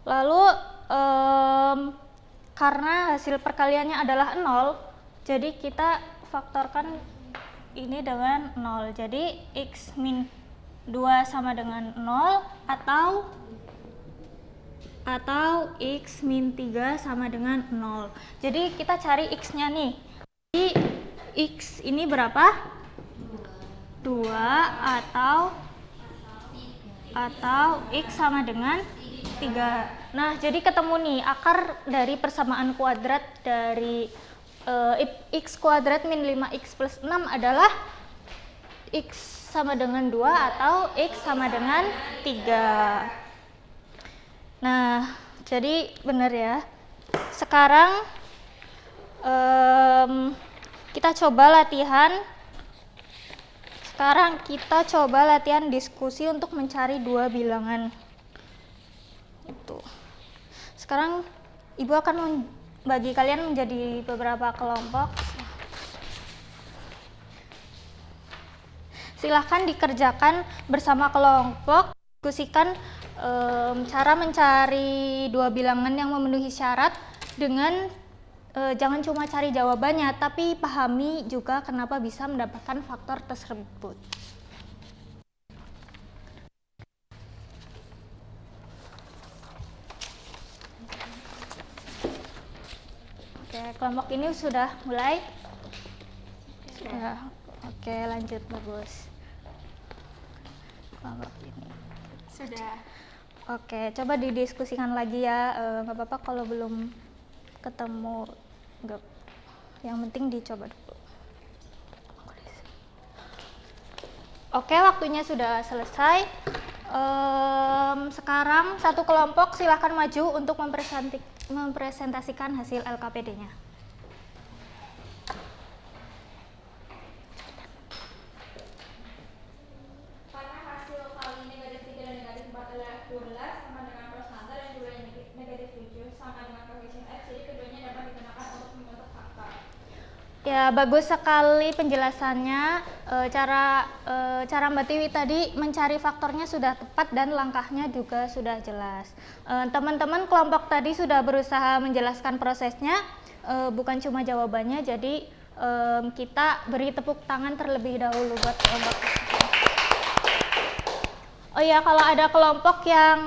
Lalu karena hasil perkaliannya adalah 0, jadi kita faktorkan ini dengan 0. Jadi x min 2 sama dengan 0 atau x min 3 sama dengan 0. Jadi kita cari x-nya nih. Jadi x ini berapa? 2 atau x sama dengan 3. Nah, jadi ketemu nih akar dari persamaan kuadrat dari x kuadrat min 5x plus 6 adalah x sama dengan 2 atau x sama dengan 3. Nah, jadi benar ya. Sekarang kita coba latihan. Sekarang kita coba latihan diskusi untuk mencari dua bilangan. Itu. Sekarang Ibu akan membagi kalian menjadi beberapa kelompok. Silahkan dikerjakan bersama kelompok, diskusikan cara mencari dua bilangan yang memenuhi syarat dengan jangan cuma cari jawabannya, tapi pahami juga kenapa bisa mendapatkan faktor tersebut. Oke, kelompok ini sudah mulai? Sudah. Oke, lanjut, bagus. Kelompok ini Sudah. Oke, coba didiskusikan lagi ya. Nggak apa-apa kalau belum ketemu. Nggak. Yang penting dicoba dulu. Oke, waktunya sudah selesai. Sekarang satu kelompok silahkan maju untuk mempresentasikan hasil LKPD-nya. Karena hasil kali negatif 3 dan negatif 4 adalah 12 sama dengan cos 1 dan 2 negatif 7 sama dengan koefisien Ya, bagus sekali penjelasannya. Cara Mbak Tiwi tadi mencari faktornya sudah tepat dan langkahnya juga sudah jelas. Teman-teman kelompok tadi sudah berusaha menjelaskan prosesnya, bukan cuma jawabannya. Jadi kita beri tepuk tangan terlebih dahulu buat kelompok. Oh ya, kalau ada kelompok yang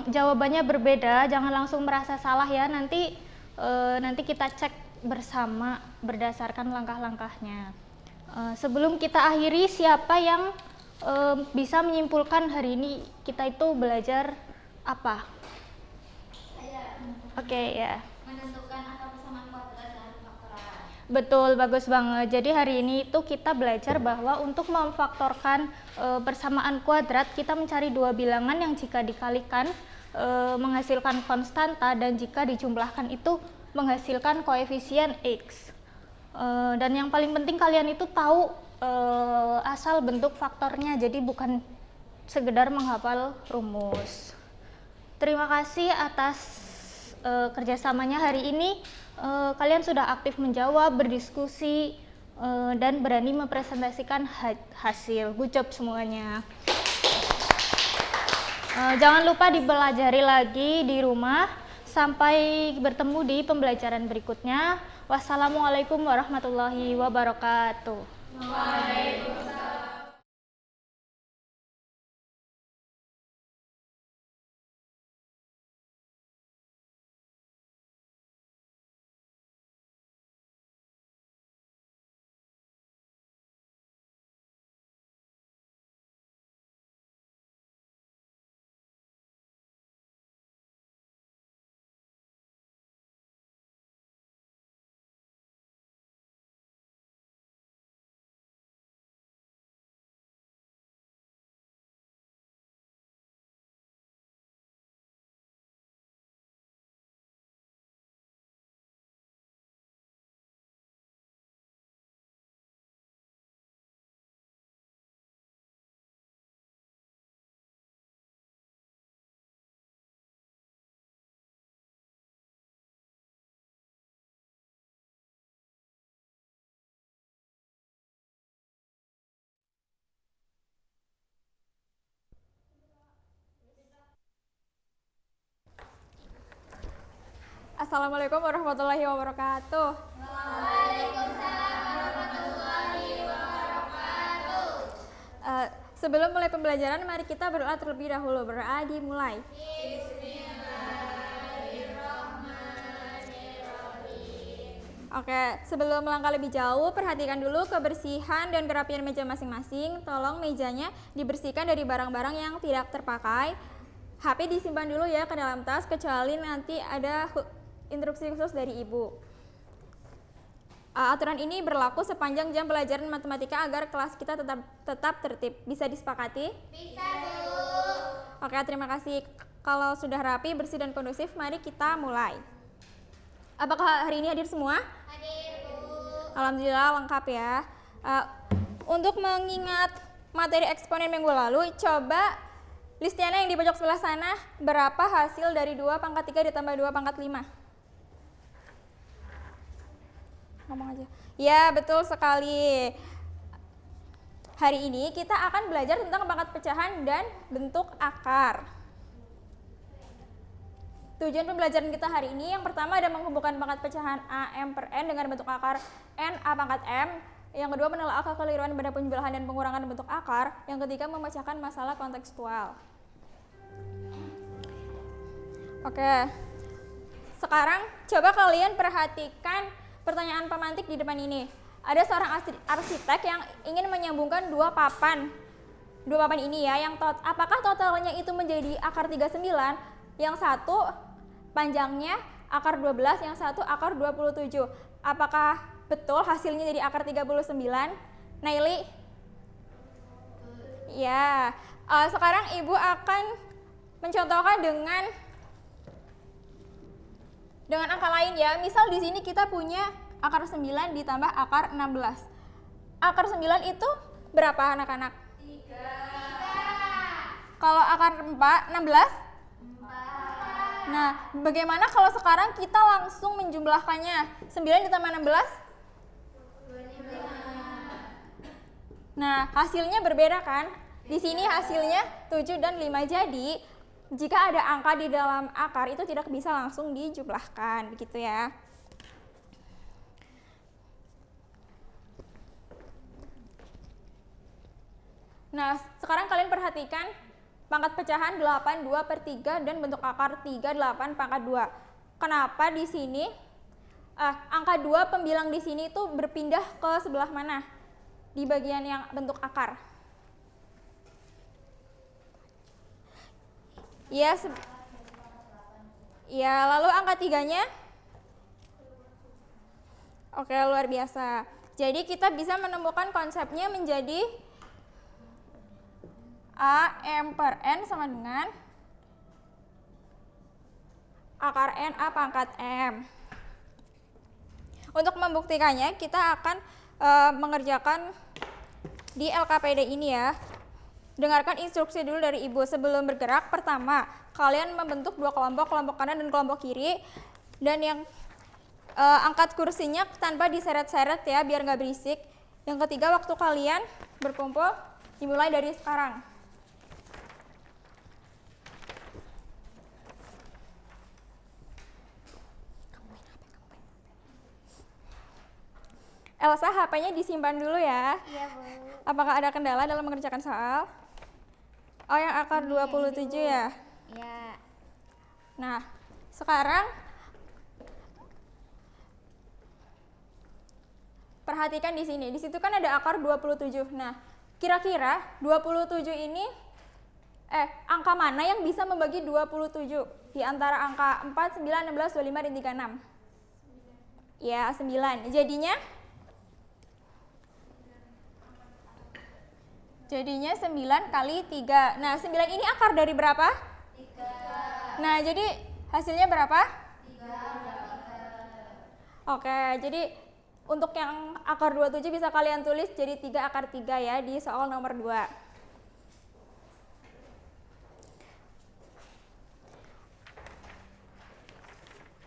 jawabannya berbeda, jangan langsung merasa salah ya. Nanti kita cek bersama berdasarkan langkah-langkahnya. Sebelum kita akhiri, siapa yang bisa menyimpulkan hari ini kita itu belajar apa? Saya Oke, ya. menentukan angka persamaan kuadrat dan faktoral. Betul, bagus banget. Jadi hari ini itu kita belajar bahwa untuk memfaktorkan persamaan kuadrat, kita mencari dua bilangan yang jika dikalikan menghasilkan konstanta dan jika dijumlahkan itu menghasilkan koefisien X. Dan yang paling penting kalian itu tahu asal bentuk faktornya, jadi bukan sekedar menghafal rumus. Terima kasih atas kerjasamanya hari ini. Kalian sudah aktif menjawab, berdiskusi, dan berani mempresentasikan hasil. Good job semuanya. Jangan lupa dipelajari lagi di rumah. Sampai bertemu di pembelajaran berikutnya. Wassalamualaikum warahmatullahi wabarakatuh. Waalaikumsalam. Assalamualaikum warahmatullahi wabarakatuh. Sebelum mulai pembelajaran, mari kita berdoa terlebih dahulu. Berdoa dimulai. Oke, sebelum melangkah lebih jauh, perhatikan dulu kebersihan dan kerapian meja masing-masing. Tolong mejanya dibersihkan dari barang-barang yang tidak terpakai. HP disimpan dulu ya ke dalam tas, kecuali nanti ada instruksi khusus dari ibu. Aturan ini berlaku sepanjang jam pelajaran matematika agar kelas kita tetap tertib. Bisa disepakati? Bisa, Bu. Oke, terima kasih. Kalau sudah rapi, bersih dan kondusif, mari kita mulai. Apakah hari ini hadir semua? Hadir, Bu. Alhamdulillah lengkap ya. Untuk mengingat materi eksponen minggu lalu, coba listiana yang di pojok sebelah sana, berapa hasil dari 2 pangkat 3 ditambah 2 pangkat 5? Ngomong aja. Ya, betul sekali. Hari ini kita akan belajar tentang pangkat pecahan dan bentuk akar. Tujuan pembelajaran kita hari ini yang pertama ada menghubungkan pangkat pecahan A/M per N dengan bentuk akar N A pangkat M. Yang kedua menelaah kekeliruan pada penjumlahan dan pengurangan bentuk akar. Yang ketiga memecahkan masalah kontekstual. Oke. Sekarang coba kalian perhatikan pertanyaan pemantik di depan ini. Ada seorang arsitek yang ingin menyambungkan dua papan ini ya, yang apakah totalnya itu menjadi akar 39, yang satu panjangnya akar 12, yang satu akar 27. Apakah betul hasilnya jadi akar 39? Naili? Ya. Sekarang Ibu akan mencontohkan dengan angka lain ya. Misal di sini kita punya akar 9 ditambah akar 16. Akar 9 itu berapa anak-anak? 3. Kalau akar 4, 16? 4. Nah, bagaimana kalau sekarang kita langsung menjumlahkannya? 9 ditambah 16? 24. Nah, hasilnya berbeda kan? Di sini hasilnya 7 dan 5. Jadi, jika ada angka di dalam akar itu tidak bisa langsung dijumlahkan, begitu ya. Nah, sekarang kalian perhatikan pangkat pecahan 8, 2/3 dan bentuk akar 3, 8 pangkat 2. Kenapa di sini angka 2 pembilang di sini itu berpindah ke sebelah mana? Di bagian yang bentuk akar. Ya, lalu angka 3-nya? Oke, luar biasa. Jadi kita bisa menemukan konsepnya menjadi A M per N sama dengan akar N A pangkat M. Untuk membuktikannya kita akan mengerjakan di LKPD ini ya. Dengarkan instruksi dulu dari Ibu. Sebelum bergerak, pertama kalian membentuk dua kelompok, kelompok kanan dan kelompok kiri. Dan yang angkat kursinya tanpa diseret-seret ya, biar nggak berisik. Yang ketiga, waktu kalian berkumpul dimulai dari sekarang. Elsa, HP-nya disimpan dulu ya. Iya, Bu. Apakah ada kendala dalam mengerjakan soal? Oh, yang akar 27 ya? Iya. Nah, sekarang perhatikan di sini. Di situ kan ada akar 27. Nah, kira-kira 27 ini angka mana yang bisa membagi 27 di antara angka 4, 9, 16, 25 dan 36? Ya, 9. Jadinya 9 kali 3. Nah, 9 ini akar dari berapa? 3. Nah, jadi hasilnya berapa? 3. Oke, jadi untuk yang akar 27 bisa kalian tulis jadi 3 akar 3 ya di soal nomor 2.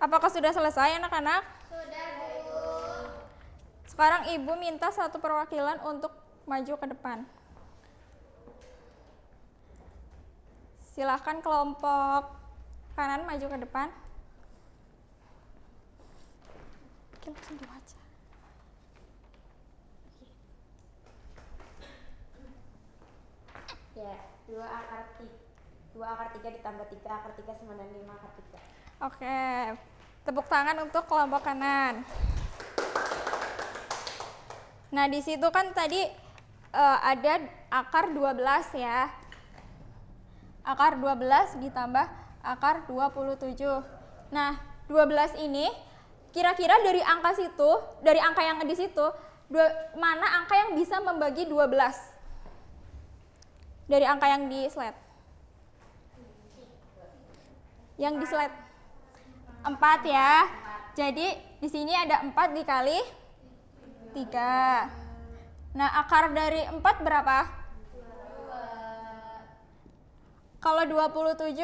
Apakah sudah selesai anak-anak? Sudah, Bu. Sekarang Ibu minta satu perwakilan untuk maju ke depan. Silahkan kelompok kanan maju ke depan. Oke, langsung dibaca. Ya, 2 akar 3 ditambah 3 akar 3 sama dengan 5 akar 3. Oke, tepuk tangan untuk kelompok kanan. Nah, di situ kan tadi ada akar 12 ya. Akar 12 ditambah akar 27. Nah, 12 ini kira-kira dari angka situ, dari angka yang di situ, mana angka yang bisa membagi 12? Dari angka yang di slide. Yang di slide 4 ya. Jadi di sini ada 4 dikali 3. Nah, akar dari 4 berapa? Kalau 27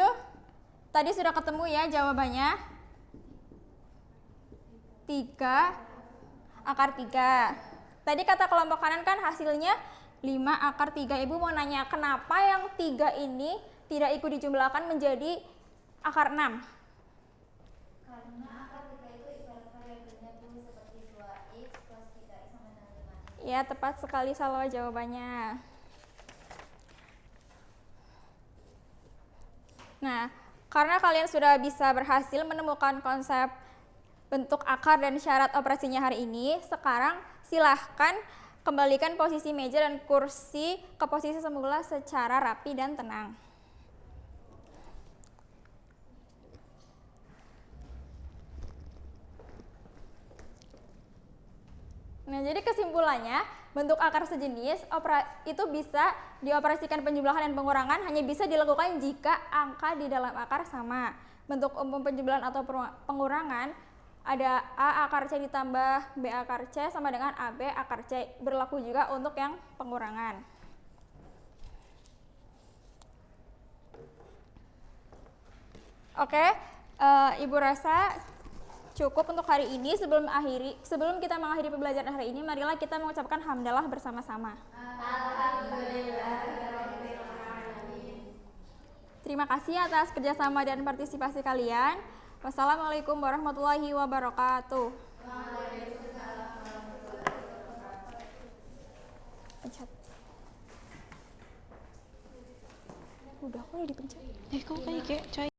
tadi sudah ketemu ya jawabannya. 3 akar 3. Tadi kata kelompok kanan kan hasilnya 5 akar 3. Ibu mau nanya, kenapa yang 3 ini tidak ikut dijumlahkan menjadi akar 6? Karena akar 3 itu ibarat variabelnya Bu, seperti 2x plus 3x sama dengan 5. Ya, tepat sekali Salwa jawabannya. Nah, karena kalian sudah bisa berhasil menemukan konsep bentuk akar dan syarat operasinya hari ini, sekarang silahkan kembalikan posisi meja dan kursi ke posisi semula secara rapi dan tenang. Nah, jadi kesimpulannya, bentuk akar sejenis itu bisa dioperasikan penjumlahan dan pengurangan hanya bisa dilakukan jika angka di dalam akar sama. Bentuk umum penjumlahan atau pengurangan ada A akar C ditambah B akar C sama dengan AB akar C. Berlaku juga untuk yang pengurangan. Oke, Ibu rasa cukup untuk hari ini. Sebelum kita mengakhiri pembelajaran hari ini, marilah kita mengucapkan hamdalah bersama-sama. Terima kasih atas kerjasama dan partisipasi kalian. Wassalamualaikum warahmatullahi wabarakatuh. Pencet. Udah kok ya dipencet. Kok kayak coy.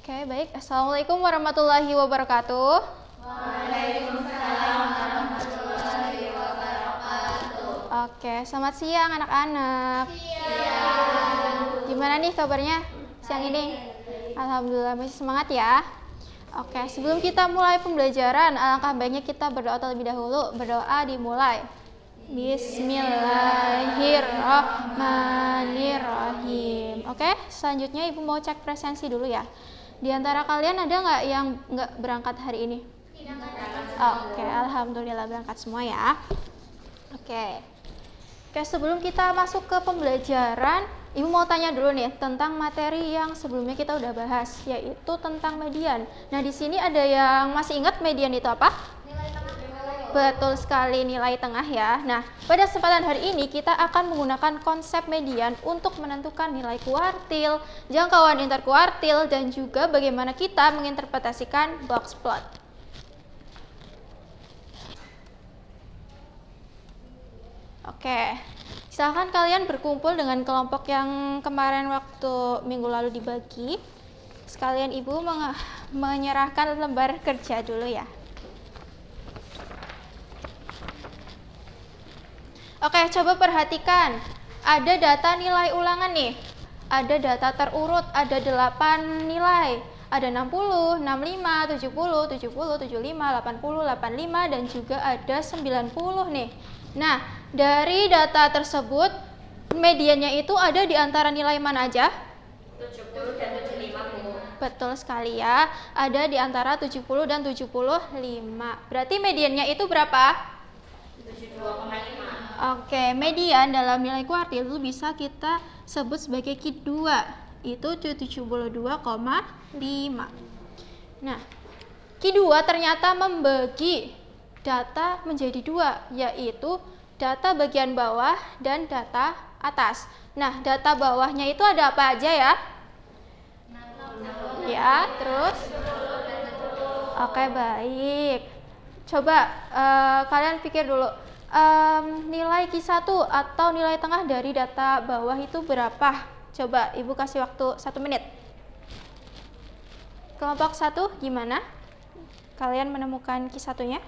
Oke, baik. Assalamualaikum warahmatullahi wabarakatuh. Waalaikumsalam warahmatullahi wabarakatuh. Oke, selamat siang anak-anak. Siang. Gimana nih kabarnya siang ini? Alhamdulillah masih semangat ya. Oke, sebelum kita mulai pembelajaran, alangkah baiknya kita berdoa terlebih dahulu. Berdoa dimulai. Bismillahirrahmanirrahim. Oke, selanjutnya Ibu mau cek presensi dulu ya. Di antara kalian ada nggak yang nggak berangkat hari ini? Oke, alhamdulillah berangkat semua ya. Oke, sebelum kita masuk ke pembelajaran, Ibu mau tanya dulu nih tentang materi yang sebelumnya kita udah bahas, yaitu tentang median. Nah, di sini ada yang masih ingat median itu apa? Nilai tengah. Betul sekali, nilai tengah ya. Nah, pada kesempatan hari ini kita akan menggunakan konsep median untuk menentukan nilai kuartil, jangkauan interkuartil, dan juga bagaimana kita menginterpretasikan box plot. Oke, silakan kalian berkumpul dengan kelompok yang kemarin waktu minggu lalu dibagi. Sekalian Ibu menyerahkan lembar kerja dulu ya. Oke, coba perhatikan. Ada data nilai ulangan nih. Ada data terurut, ada 8 nilai. Ada 60, 65, 70, 70, 75, 80, 85, dan juga ada 90 nih. Nah, dari data tersebut, mediannya itu ada di antara nilai mana aja? 70 dan 75, Bu. Betul sekali ya. Ada di antara 70 dan 75. Berarti mediannya itu berapa? 72,5. Oke, median dalam nilai kuartil itu bisa kita sebut sebagai Q2, itu 72,5. Nah, Q2 ternyata membagi data menjadi dua, yaitu data bagian bawah dan data atas. Nah, data bawahnya itu ada apa aja ya? Ya, terus? Oke, baik. Coba kalian pikir dulu. Nilai Q1 atau nilai tengah dari data bawah itu berapa? Coba Ibu kasih waktu 1 menit. Kelompok 1 gimana? Kalian menemukan Q1-nya?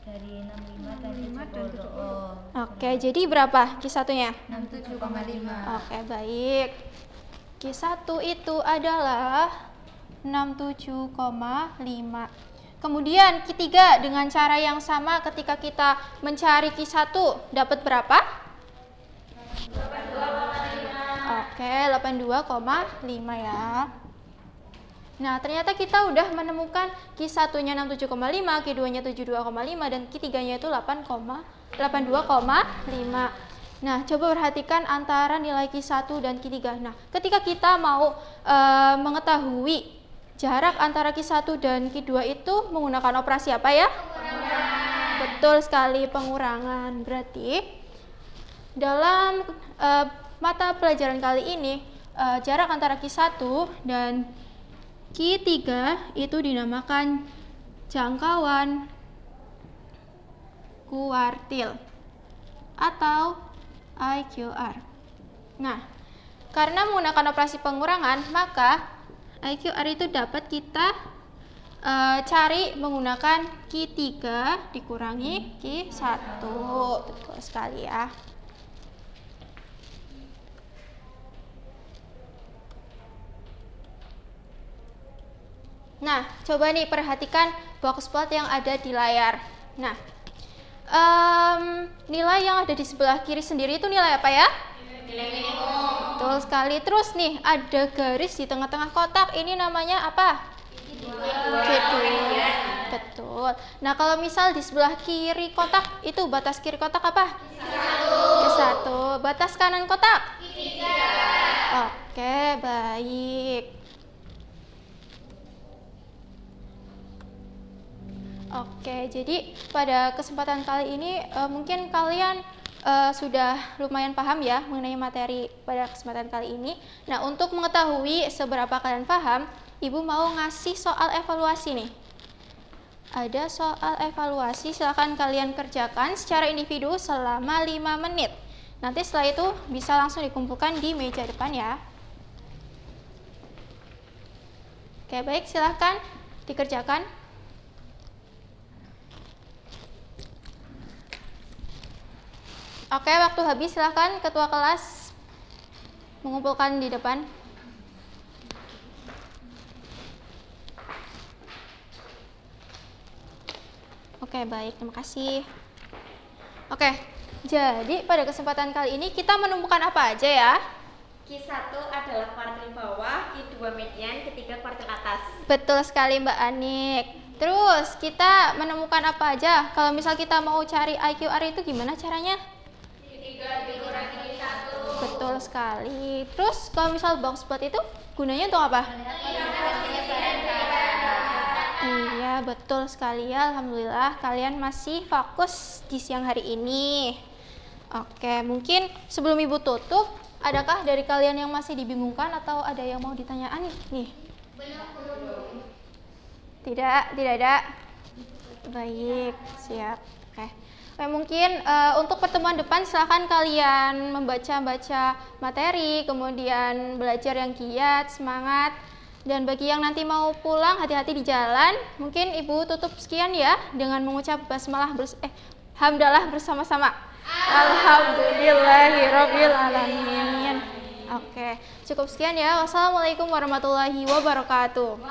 Dari 65 dan 70. Oke, jadi berapa Q1-nya? 67,5. Oke, baik. Q1 itu adalah 67,5. Kemudian Q3 dengan cara yang sama ketika kita mencari Q1 dapat berapa? 82,5. Oke, 82,5 ya. Nah, ternyata kita udah menemukan Q1-nya 67,5, Q2-nya 72,5, dan Q3-nya itu 82,5. Nah, coba perhatikan antara nilai Q1 dan Q3. Nah, ketika kita mau mengetahui jarak antara Q1 dan Q2 itu menggunakan operasi apa ya? Pengurangan. Betul sekali, pengurangan. Berarti dalam mata pelajaran kali ini jarak antara Q1 dan Q3 itu dinamakan jangkauan kuartil atau IQR. Nah, Karena menggunakan operasi pengurangan, maka IQR itu dapat kita cari menggunakan Q3 dikurangi Q1. Betul sekali ya. Nah, coba nih perhatikan box plot yang ada di layar. Nah, nilai yang ada di sebelah kiri sendiri itu nilai apa ya? Nilai minimum. Betul sekali. Terus nih, ada garis di tengah-tengah kotak. Ini namanya apa? Q2. Betul. Nah, kalau misal di sebelah kiri kotak, itu batas kiri kotak apa? Q1. Batas kanan kotak? Q3. Oke, baik. Oke, jadi pada kesempatan kali ini mungkin kalian sudah lumayan paham ya mengenai materi pada kesempatan kali ini. Nah, untuk mengetahui seberapa kalian paham, Ibu mau ngasih soal evaluasi nih. Ada soal evaluasi, silakan kalian kerjakan secara individu selama 5 menit. Nanti setelah itu bisa langsung dikumpulkan di meja depan ya. Oke, baik, silakan dikerjakan. Oke, waktu habis, silakan ketua kelas mengumpulkan di depan. Oke, baik, terima kasih. Oke, jadi pada kesempatan kali ini kita menemukan apa aja ya? Q1 adalah kuartil bawah, Q2 median, Q3 kuartil atas. Betul sekali Mbak Anik. Terus kita menemukan apa aja? Kalau misal kita mau cari IQR itu gimana caranya? Betul sekali. Terus kalau misal box plot itu gunanya untuk apa? Iya, betul sekali ya. Alhamdulillah kalian masih fokus di siang hari ini. Oke, mungkin sebelum Ibu tutup, adakah dari kalian yang masih dibingungkan atau ada yang mau ditanyakan nih? Tidak ada. Baik, siap. Oke. Oke, mungkin untuk pertemuan depan silahkan kalian membaca-baca materi, kemudian belajar yang giat, semangat. Dan bagi yang nanti mau pulang, hati-hati di jalan. Mungkin Ibu tutup sekian ya dengan mengucap hamdalah bersama-sama. Alhamdulillahirabbil alamin. Oke, cukup sekian ya. Wassalamualaikum warahmatullahi wabarakatuh.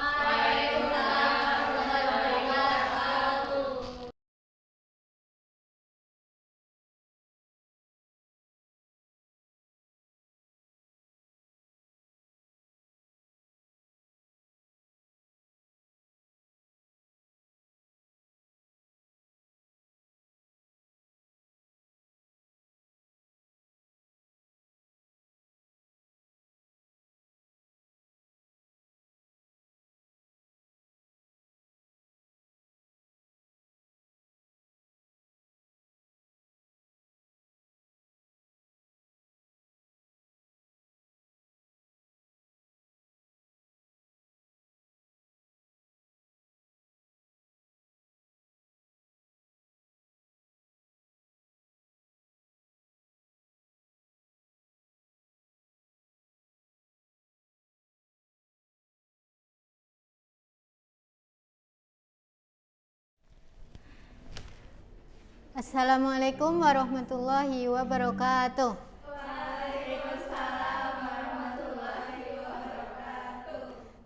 Assalamualaikum warahmatullahi wabarakatuh.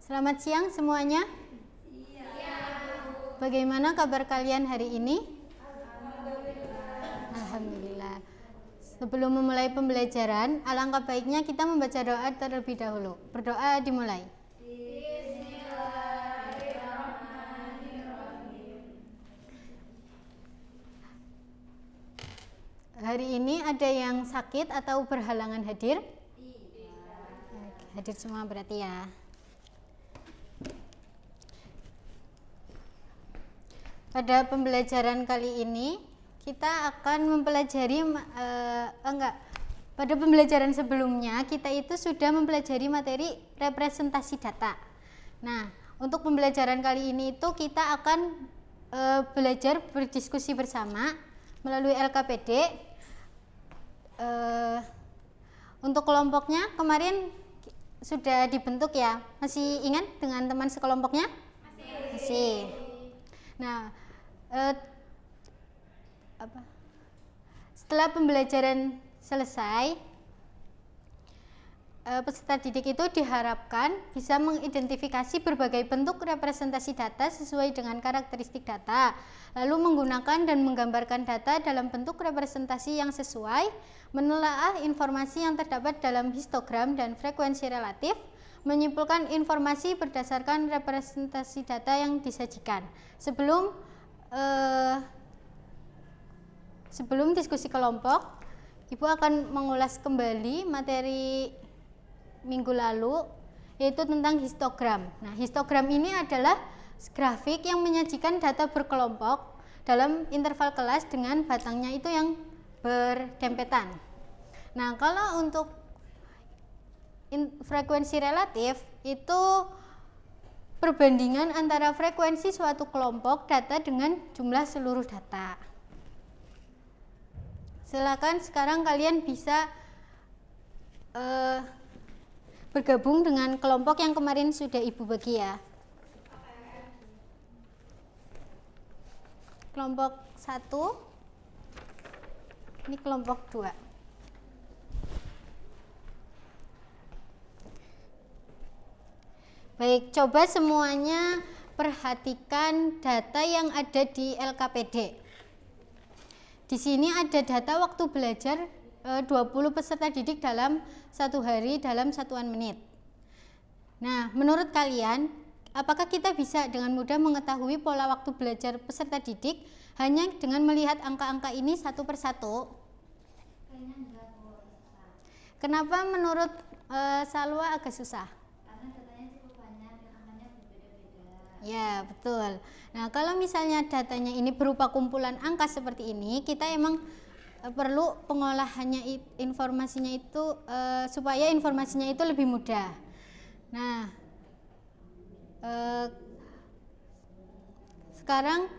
Selamat siang semuanya. Bagaimana kabar kalian hari ini? Alhamdulillah. Sebelum memulai pembelajaran, alangkah baiknya kita membaca doa terlebih dahulu. Berdoa dimulai. Hari ini ada yang sakit atau berhalangan hadir? Hadir semua berarti ya. Pada pembelajaran kali ini kita akan mempelajari pada pembelajaran sebelumnya kita itu sudah mempelajari materi representasi data. Nah, untuk pembelajaran kali ini itu kita akan belajar berdiskusi bersama melalui LKPD Untuk kelompoknya kemarin sudah dibentuk ya. Masih ingat dengan teman sekelompoknya? Masih. Nah, setelah pembelajaran selesai, peserta didik itu diharapkan bisa mengidentifikasi berbagai bentuk representasi data sesuai dengan karakteristik data, lalu menggunakan dan menggambarkan data dalam bentuk representasi yang sesuai, menelaah informasi yang terdapat dalam histogram dan frekuensi relatif, menyimpulkan informasi berdasarkan representasi data yang disajikan. Sebelum diskusi kelompok, Ibu akan mengulas kembali materi minggu lalu, yaitu tentang histogram. Nah, histogram ini adalah grafik yang menyajikan data berkelompok dalam interval kelas dengan batangnya itu yang berdempetan. Nah, kalau untuk frekuensi relatif itu perbandingan antara frekuensi suatu kelompok data dengan jumlah seluruh data. Silakan sekarang kalian bisa bergabung dengan kelompok yang kemarin sudah Ibu bagi ya. Kelompok 1, ini kelompok 2. Baik, coba semuanya perhatikan data yang ada di LKPD. Di sini ada data waktu belajar 20 peserta didik dalam 1 hari dalam satuan menit. Nah, menurut kalian, apakah kita bisa dengan mudah mengetahui pola waktu belajar peserta didik hanya dengan melihat angka-angka ini satu persatu? Kayaknya enggak, Bu. Kenapa menurut Salwa agak susah? Karena datanya cukup banyak dan angkanya berbeda-beda. Ya, betul. Nah, kalau misalnya datanya ini berupa kumpulan angka seperti ini, kita emang perlu pengolahannya informasinya itu supaya informasinya itu lebih mudah. Nah, sekarang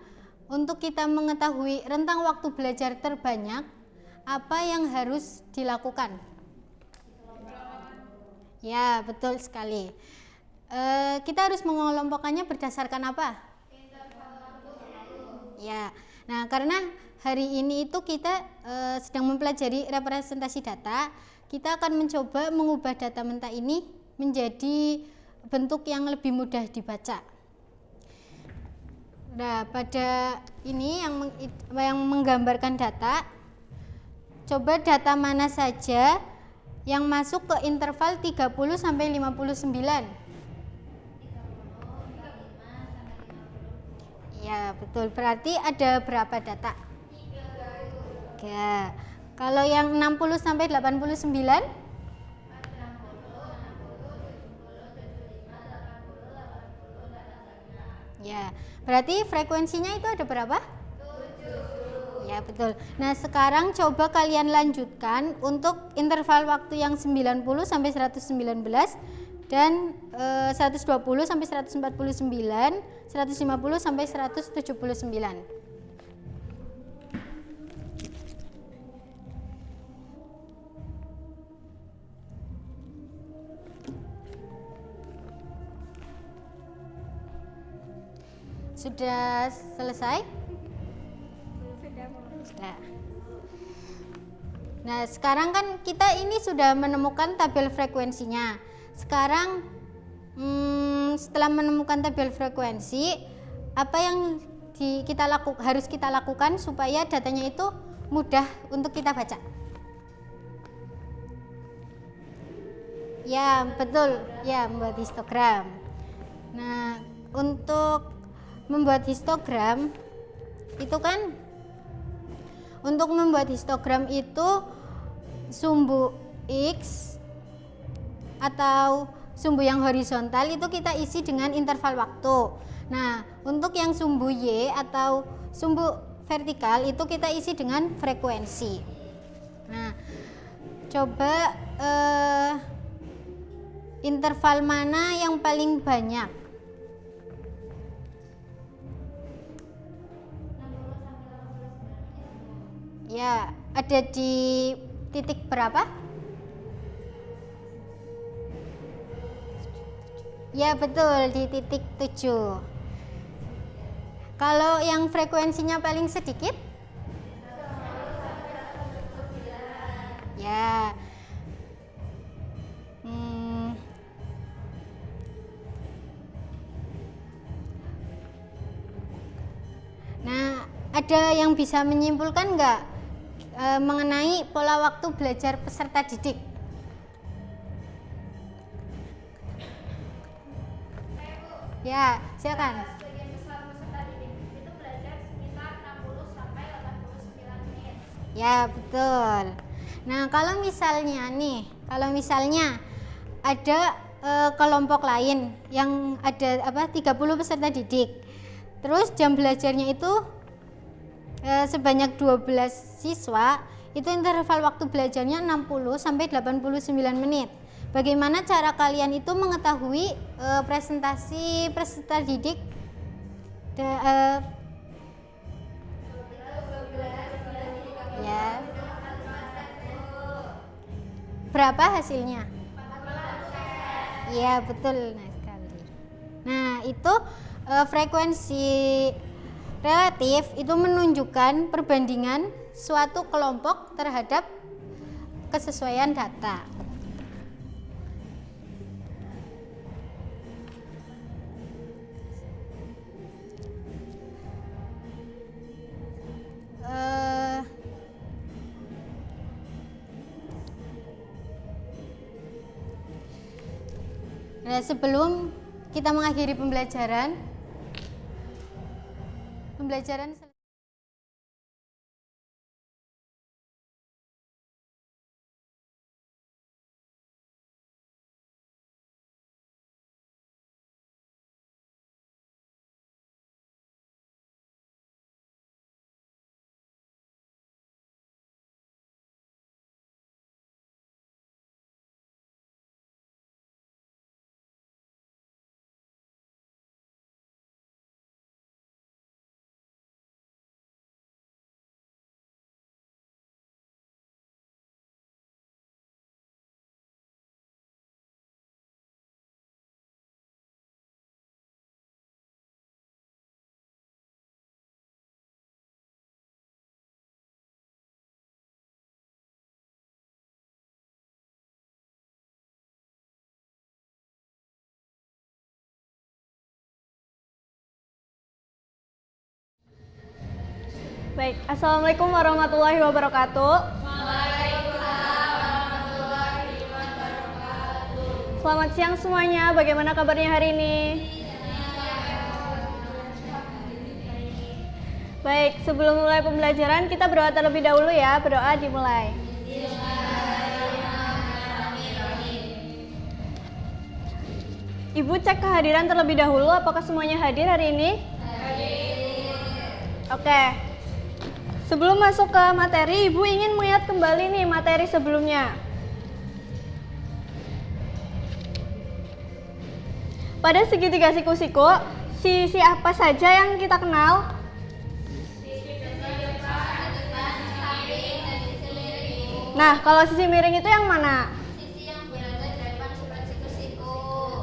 untuk kita mengetahui rentang waktu belajar terbanyak, apa yang harus dilakukan? Ya, betul sekali. Kita harus mengelompokkannya berdasarkan apa? Ya, nah karena hari ini itu kita sedang mempelajari representasi data, kita akan mencoba mengubah data mentah ini menjadi bentuk yang lebih mudah dibaca. Nah, pada ini yang menggambarkan data, coba data mana saja yang masuk ke interval 30 sampai 59. Ya, betul. Berarti ada berapa data? 3. Kalau yang 60 sampai 89? Ya, berarti frekuensinya itu ada berapa? 7. Ya, betul. Nah, sekarang coba kalian lanjutkan untuk interval waktu yang 90 sampai 119 dan 120 sampai 149, 150 sampai 179. Sudah selesai? Sudah. Nah, sekarang kan kita ini sudah menemukan tabel frekuensinya. Sekarang setelah menemukan tabel frekuensi, apa yang harus kita lakukan supaya datanya itu mudah untuk kita baca? Ya, betul. Ya, membuat histogram. Nah, untuk membuat histogram itu kan, untuk membuat histogram itu sumbu X atau sumbu yang horizontal itu kita isi dengan interval waktu. Nah, untuk yang sumbu Y atau sumbu vertikal itu kita isi dengan frekuensi. Nah, coba interval mana yang paling banyak? Ya, ada di titik berapa? Ya betul, di titik 7. Kalau yang frekuensinya paling sedikit? Ya. Nah, ada yang bisa menyimpulkan nggak mengenai pola waktu belajar peserta didik? Ya, silakan. Sebagian besar peserta didik itu belajar sekitar 60 sampai 89 menit. Ya, betul. Nah, kalau misalnya ada kelompok lain yang ada 30 peserta didik. Terus jam belajarnya itu sebanyak 12 siswa, itu interval waktu belajarnya 60 sampai 89 menit. Bagaimana cara kalian itu mengetahui presentasi peserta didik ya. Berapa hasilnya? Iya, betul. Nah, sekali. Nah, itu frekuensi relatif itu menunjukkan perbandingan suatu kelompok terhadap kesesuaian data. Nah, sebelum kita mengakhiri pembelajaran Baik, Assalamualaikum warahmatullahi wabarakatuh. Selamat siang semuanya, bagaimana kabarnya hari ini? Baik, sebelum mulai pembelajaran kita berdoa terlebih dahulu ya, berdoa dimulai. Ibu cek kehadiran terlebih dahulu, apakah semuanya hadir hari ini? Oke. Sebelum masuk ke materi, Ibu ingin melihat kembali nih materi sebelumnya. Pada segitiga siku-siku, sisi apa saja yang kita kenal? Nah, kalau sisi miring itu yang mana? Sisi yang berada di depan sudut siku-siku.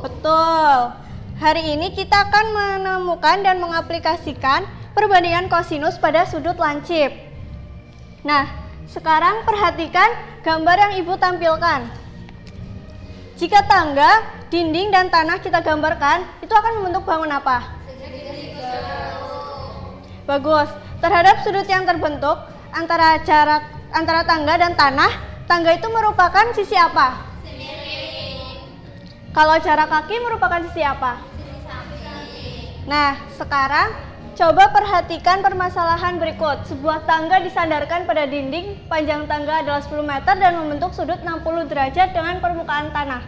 Betul. Hari ini kita akan menemukan dan mengaplikasikan perbandingan kosinus pada sudut lancip. Nah, sekarang perhatikan gambar yang Ibu tampilkan. Jika tangga, dinding, dan tanah kita gambarkan, itu akan membentuk bangun apa? Bagus. Terhadap sudut yang terbentuk antara jarak antara tangga dan tanah, tangga itu merupakan sisi apa? Kalau jarak kaki merupakan sisi apa? Nah, sekarang coba perhatikan permasalahan berikut. Sebuah tangga disandarkan pada dinding, panjang tangga adalah 10 meter dan membentuk sudut 60 derajat dengan permukaan tanah.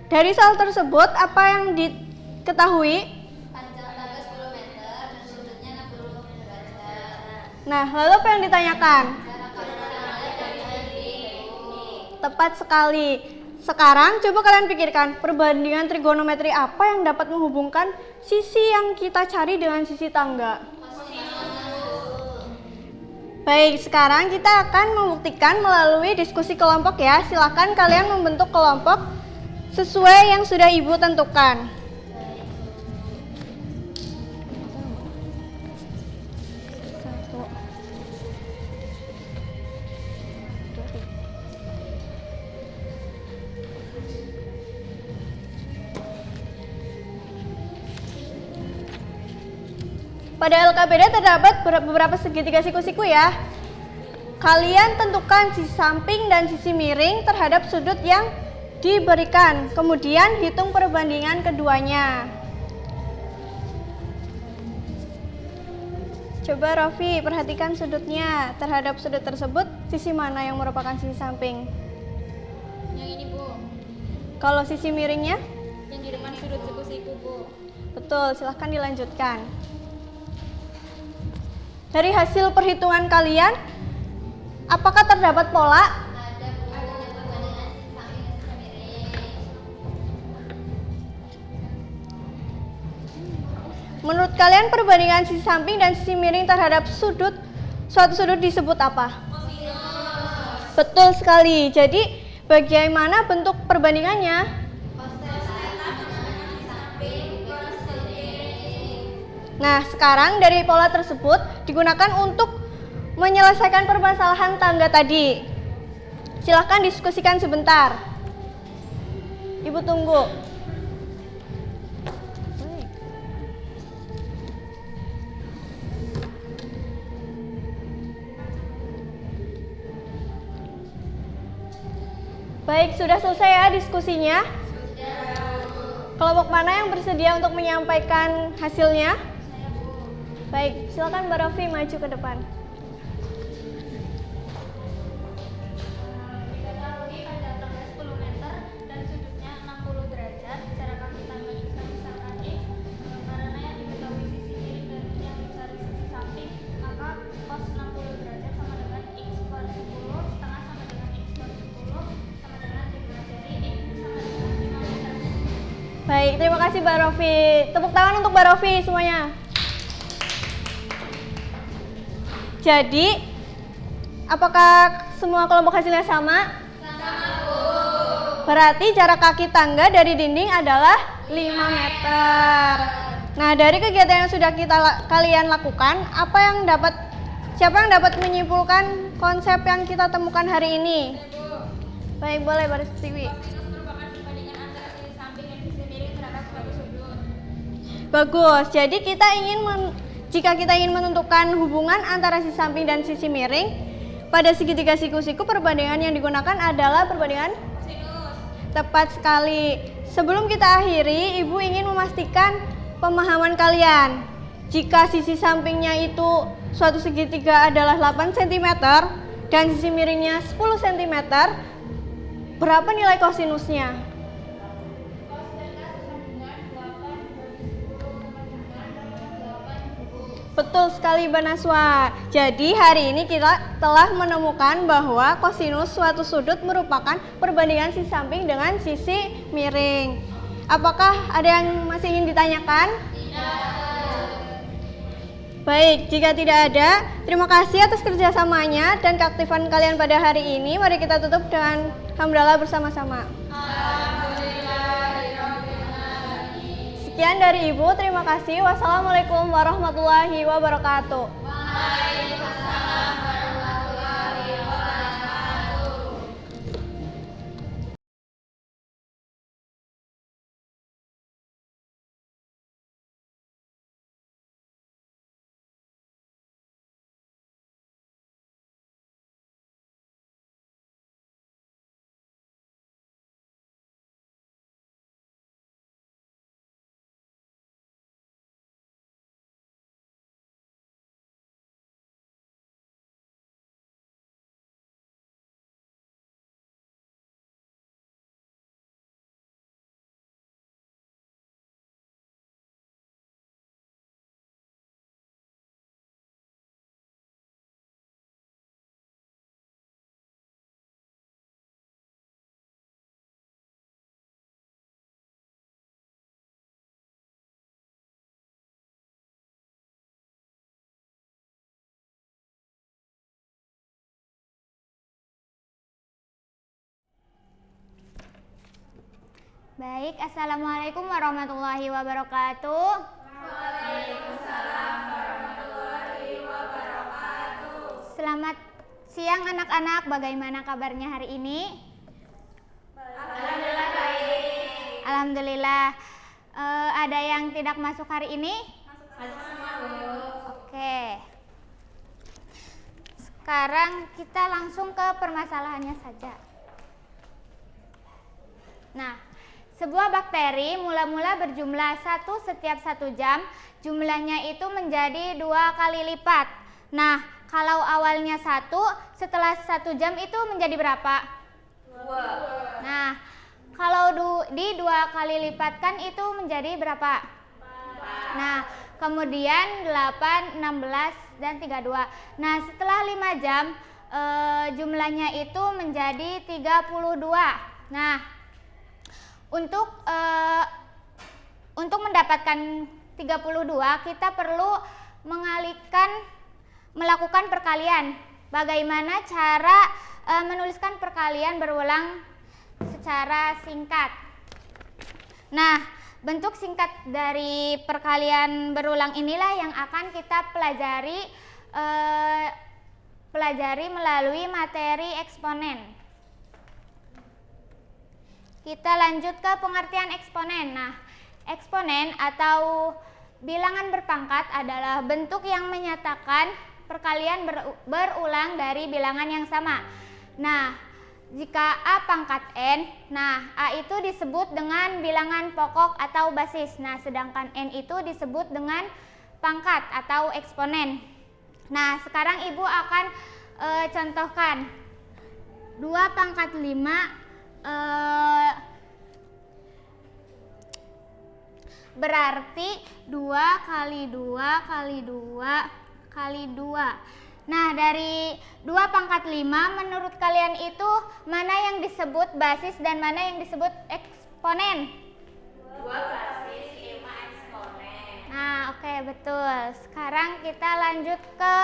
Dari soal tersebut, apa yang diketahui? Panjang tangga 10 meter dan sudutnya 60 derajat. Nah, lalu apa yang ditanyakan? Tepat sekali. Sekarang coba kalian pikirkan, perbandingan trigonometri apa yang dapat menghubungkan sisi yang kita cari dengan sisi tangga? Baik, sekarang kita akan membuktikan melalui diskusi kelompok ya. Silakan kalian membentuk kelompok sesuai yang sudah Ibu tentukan. Pada LKPD terdapat beberapa segitiga siku-siku ya. Kalian tentukan sisi samping dan sisi miring terhadap sudut yang diberikan. Kemudian hitung perbandingan keduanya. Coba Rofi perhatikan sudutnya. Terhadap sudut tersebut, sisi mana yang merupakan sisi samping? Yang ini, Bu. Kalau sisi miringnya? Yang di depan sudut siku-siku, Bu. Betul, silahkan dilanjutkan. Dari hasil perhitungan kalian, apakah terdapat pola? Menurut kalian perbandingan sisi samping dan sisi miring terhadap suatu sudut disebut apa? Kosinus. Betul sekali. Jadi bagaimana bentuk perbandingannya? Nah, sekarang dari pola tersebut digunakan untuk menyelesaikan permasalahan tangga tadi. Silahkan diskusikan sebentar. Ibu tunggu. Baik, sudah selesai ya diskusinya? Kelompok mana yang bersedia untuk menyampaikan hasilnya? Baik, silakan Mbak Rofi maju ke depan. Diketahui ada tangga 10 meter dan sudutnya 60 derajat. Cara kaki tangga bisa misalkan X. Karena yang diketahui sisi miring dan yang mencari sisi samping, maka cos 60 derajat sama dengan X per 10, setengah sama dengan X per 10, sama dengan 5. Jadi X sama dengan 5 meter. Baik, terima kasih Mbak Rofi. Tepuk tangan untuk Mbak Rofi semuanya. Jadi, apakah semua kelompok hasilnya sama? Sama, Bu. Berarti jarak kaki tangga dari dinding adalah 5 meter. Nah, dari kegiatan yang sudah kalian lakukan, siapa yang dapat menyimpulkan konsep yang kita temukan hari ini? Baik, boleh Baris Tiwi. Bagus. Jadi jika kita ingin menentukan hubungan antara sisi samping dan sisi miring, pada segitiga siku-siku perbandingan yang digunakan adalah perbandingan kosinus. Tepat sekali. Sebelum kita akhiri, Ibu ingin memastikan pemahaman kalian. Jika sisi sampingnya itu suatu segitiga adalah 8 cm dan sisi miringnya 10 cm, berapa nilai kosinusnya? Betul sekali Mbak Naswa. Jadi hari ini kita telah menemukan bahwa kosinus suatu sudut merupakan perbandingan sisi samping dengan sisi miring. Apakah ada yang masih ingin ditanyakan? Tidak. Baik, jika tidak ada, terima kasih atas kerjasamanya dan keaktifan kalian pada hari ini. Mari kita tutup dengan hamdalah bersama-sama. Sekian dari Ibu, terima kasih. Wassalamualaikum warahmatullahi wabarakatuh. Baik, Assalamualaikum warahmatullahi wabarakatuh. Waalaikumsalam warahmatullahi wabarakatuh. Selamat siang anak-anak, bagaimana kabarnya hari ini? Alhamdulillah baik. Alhamdulillah. Ada yang tidak masuk hari ini? Masuk semua, Bu. Oke. Sekarang kita langsung ke permasalahannya saja. Nah, sebuah bakteri mula-mula berjumlah 1 setiap 1 jam, jumlahnya itu menjadi 2 kali lipat. Nah, kalau awalnya 1, setelah 1 jam itu menjadi berapa? 2. Nah, kalau di 2 kali lipatkan itu menjadi berapa? 4. Nah, kemudian 8, 16, dan 32. Nah, setelah 5 jam jumlahnya itu menjadi 32. Nah, untuk mendapatkan 32 kita perlu melakukan perkalian. Bagaimana cara menuliskan perkalian berulang secara singkat? Nah, bentuk singkat dari perkalian berulang inilah yang akan kita pelajari melalui materi eksponen. Kita lanjut ke pengertian eksponen. Nah, eksponen atau bilangan berpangkat adalah bentuk yang menyatakan perkalian berulang dari bilangan yang sama. Nah, jika A pangkat N, nah A itu disebut dengan bilangan pokok atau basis. Nah, sedangkan N itu disebut dengan pangkat atau eksponen. Nah, sekarang Ibu akan contohkan 2 pangkat 5 berarti 2 kali 2 kali 2 kali 2. Nah, dari 2 pangkat 5 menurut kalian itu mana yang disebut basis dan mana yang disebut eksponen? 2 basis, 5 eksponen. Nah, oke, betul. Sekarang kita lanjut ke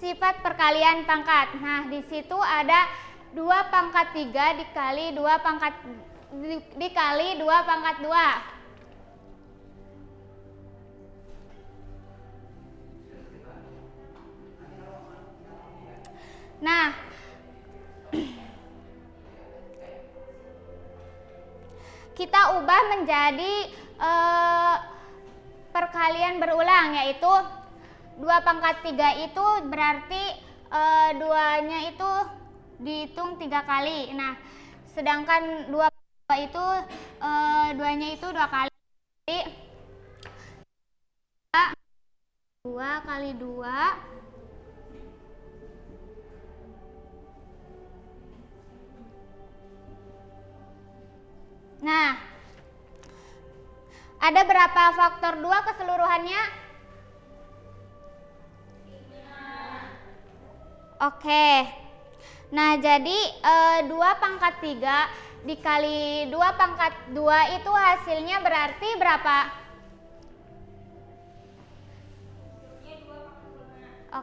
sifat perkalian pangkat. Nah, di situ ada 2 pangkat 3 dikali 2 pangkat 2 pangkat 2. Nah, kita ubah menjadi perkalian berulang, yaitu 2 pangkat 3 itu berarti 2-nya itu dihitung 3 kali. Nah, sedangkan 2 itu 2-nya itu 2 kali. 2 kali 2 Nah, ada berapa faktor 2 keseluruhannya? 5. Oke. Nah, jadi 2 pangkat 3 dikali 2 pangkat 2 itu hasilnya berarti berapa?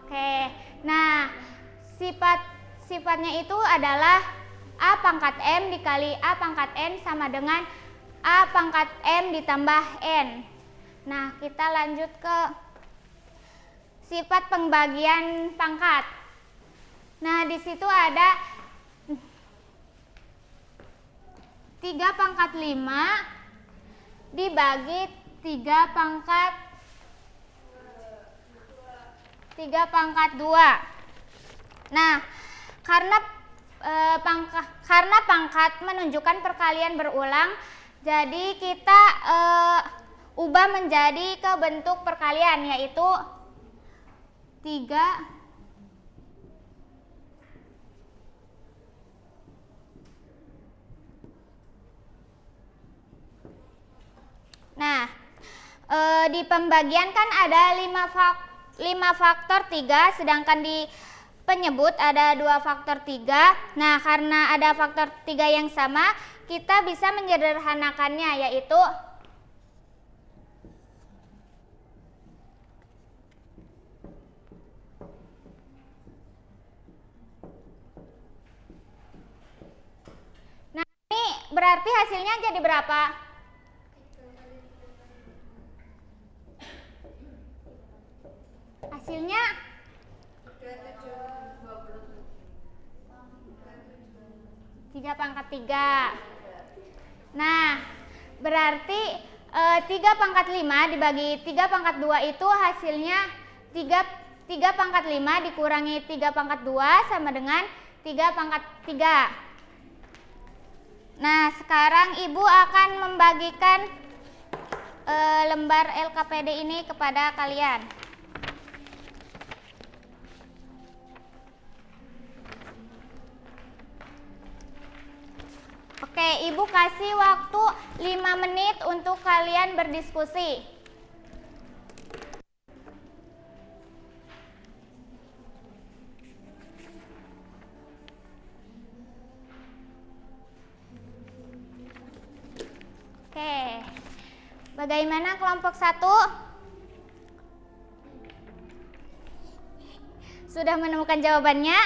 Oke. Nah, sifatnya itu adalah A pangkat M dikali A pangkat N sama dengan A pangkat M ditambah N. Nah, kita lanjut ke sifat pembagian pangkat. Nah, di situ ada 3 pangkat 5 dibagi 3 pangkat 2. Nah, karena pangkat menunjukkan perkalian berulang, jadi kita ubah menjadi ke bentuk perkalian, yaitu 3 Nah, di pembagian kan ada 5 faktor 3, sedangkan di penyebut ada 2 faktor 3. Nah, karena ada faktor 3 yang sama, kita bisa menyederhanakannya, yaitu nah, ini berarti hasilnya jadi berapa? Hasilnya 3/3. Nah, berarti 3/5 dibagi 3/2 itu hasilnya 3/5 dikurangi 3/2 sama dengan 3/3. Nah, sekarang Ibu akan membagikan lembar LKPD ini kepada kalian. Oke, Ibu kasih waktu 5 menit untuk kalian berdiskusi. Oke, bagaimana kelompok 1? Sudah menemukan jawabannya?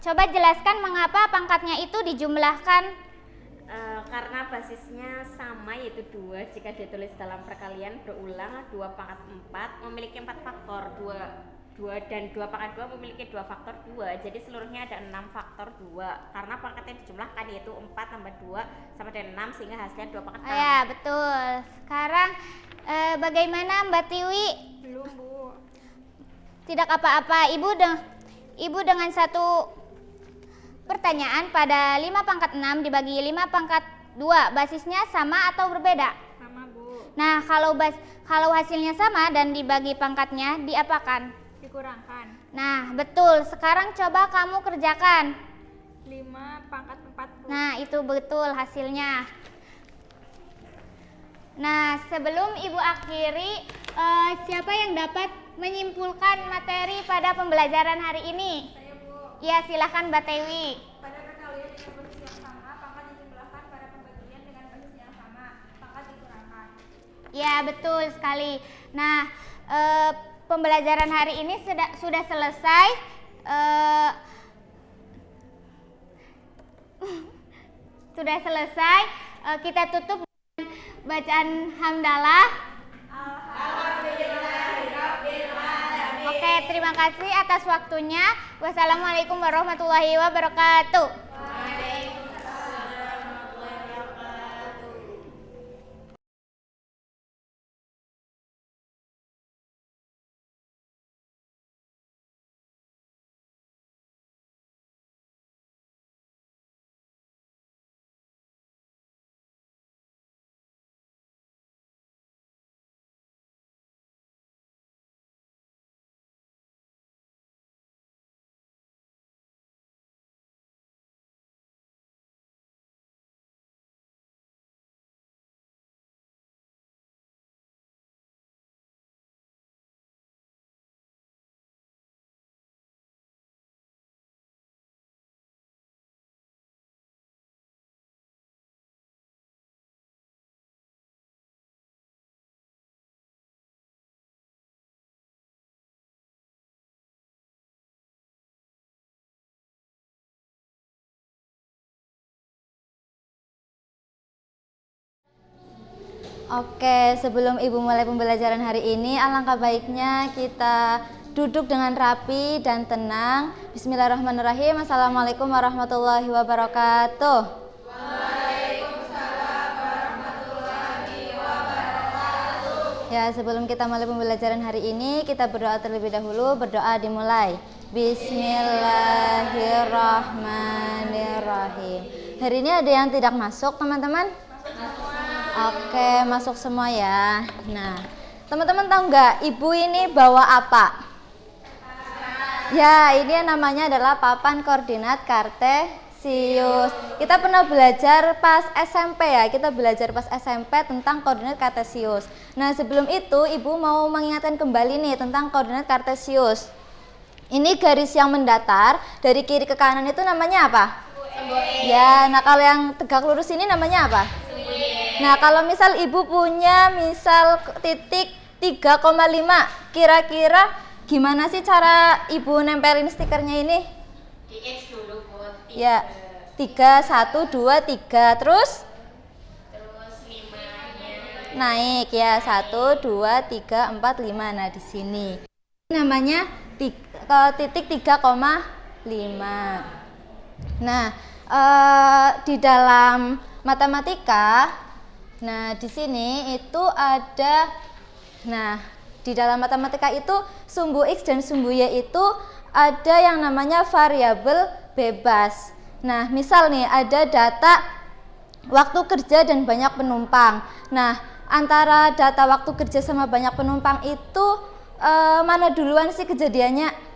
Coba jelaskan mengapa pangkatnya itu dijumlahkan. Karena basisnya sama, yaitu 2. Jika ditulis dalam perkalian berulang, 2/4 memiliki 4 faktor, 2 dan 2/2 memiliki 2 faktor 2. Jadi seluruhnya ada 6 faktor 2. Karena pangkatnya dijumlahkan, yaitu 4 tambah 2 sama dengan 6, sehingga hasilnya 2/6. Ya, betul. Sekarang bagaimana Mbak Tiwi? Belum, Bu. Tidak apa-apa. Ibu dengan satu pertanyaan pada 5/6 dibagi 5/2, basisnya sama atau berbeda? Sama, Bu. Nah, kalau hasilnya sama dan dibagi pangkatnya, diapakan? Dikurangkan. Nah, betul. Sekarang coba kamu kerjakan. 5/4, Bu. Nah, itu betul hasilnya. Nah, sebelum Ibu akhiri, siapa yang dapat menyimpulkan materi pada pembelajaran hari ini? Saya, Bu. Ya, silakan Mbak Tewi. Pada perkalian dengan basis yang sama, pangkat dijumlahkan. Pada pembagian dengan basis yang sama, pangkat dikurangkan. Ya, betul sekali. Nah, pembelajaran hari ini sudah selesai. Sudah selesai. Kita tutup dengan bacaan hamdalah. Oke, terima kasih atas waktunya. Wassalamualaikum warahmatullahi wabarakatuh. Oke, sebelum Ibu mulai pembelajaran hari ini, alangkah baiknya kita duduk dengan rapi dan tenang. Bismillahirrahmanirrahim. Assalamualaikum warahmatullahi wabarakatuh. Waalaikumsalam warahmatullahi wabarakatuh. Ya, sebelum kita mulai pembelajaran hari ini, kita berdoa terlebih dahulu. Berdoa dimulai. Bismillahirrahmanirrahim. Hari ini ada yang tidak masuk, teman-teman? Oke, masuk semua ya. Nah, teman-teman tahu nggak Ibu ini bawa apa? Ya, ini yang namanya adalah papan koordinat kartesius. Kita pernah belajar pas SMP ya, kita belajar pas SMP tentang koordinat kartesius. Nah, sebelum itu Ibu mau mengingatkan kembali nih tentang koordinat kartesius. Ini garis yang mendatar dari kiri ke kanan itu namanya apa? Ya, nah kalau yang tegak lurus ini namanya apa? Nah, kalau misal Ibu punya misal titik 3,5, kira-kira gimana sih cara Ibu nempelin stikernya ini? Di X dulu, Bu. Ya. 3, 1, 2, 3. Terus naik ya, 1, 2, 3, 4, 5. Nah, di sini namanya titik 3,5. Nah, di dalam matematika, nah di sini itu ada, nah di dalam matematika itu sumbu X dan sumbu Y itu ada yang namanya variabel bebas. Nah, misal nih ada data waktu kerja dan banyak penumpang. Nah, antara data waktu kerja sama banyak penumpang itu mana duluan sih kejadiannya?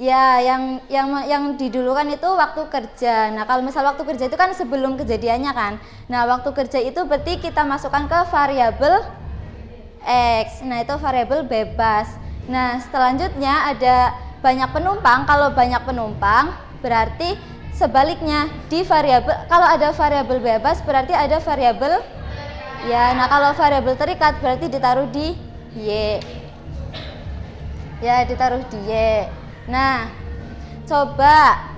Ya, yang didulukan itu waktu kerja. Nah, kalau misal waktu kerja itu kan sebelum kejadiannya kan. Nah, waktu kerja itu berarti kita masukkan ke variabel X. Nah, itu variabel bebas. Nah, selanjutnya ada banyak penumpang. Kalau banyak penumpang berarti sebaliknya di variabel, kalau ada variabel bebas berarti ada variabel ya. Nah, kalau variabel terikat berarti ditaruh di Y. Ya, ditaruh di Y. Nah, coba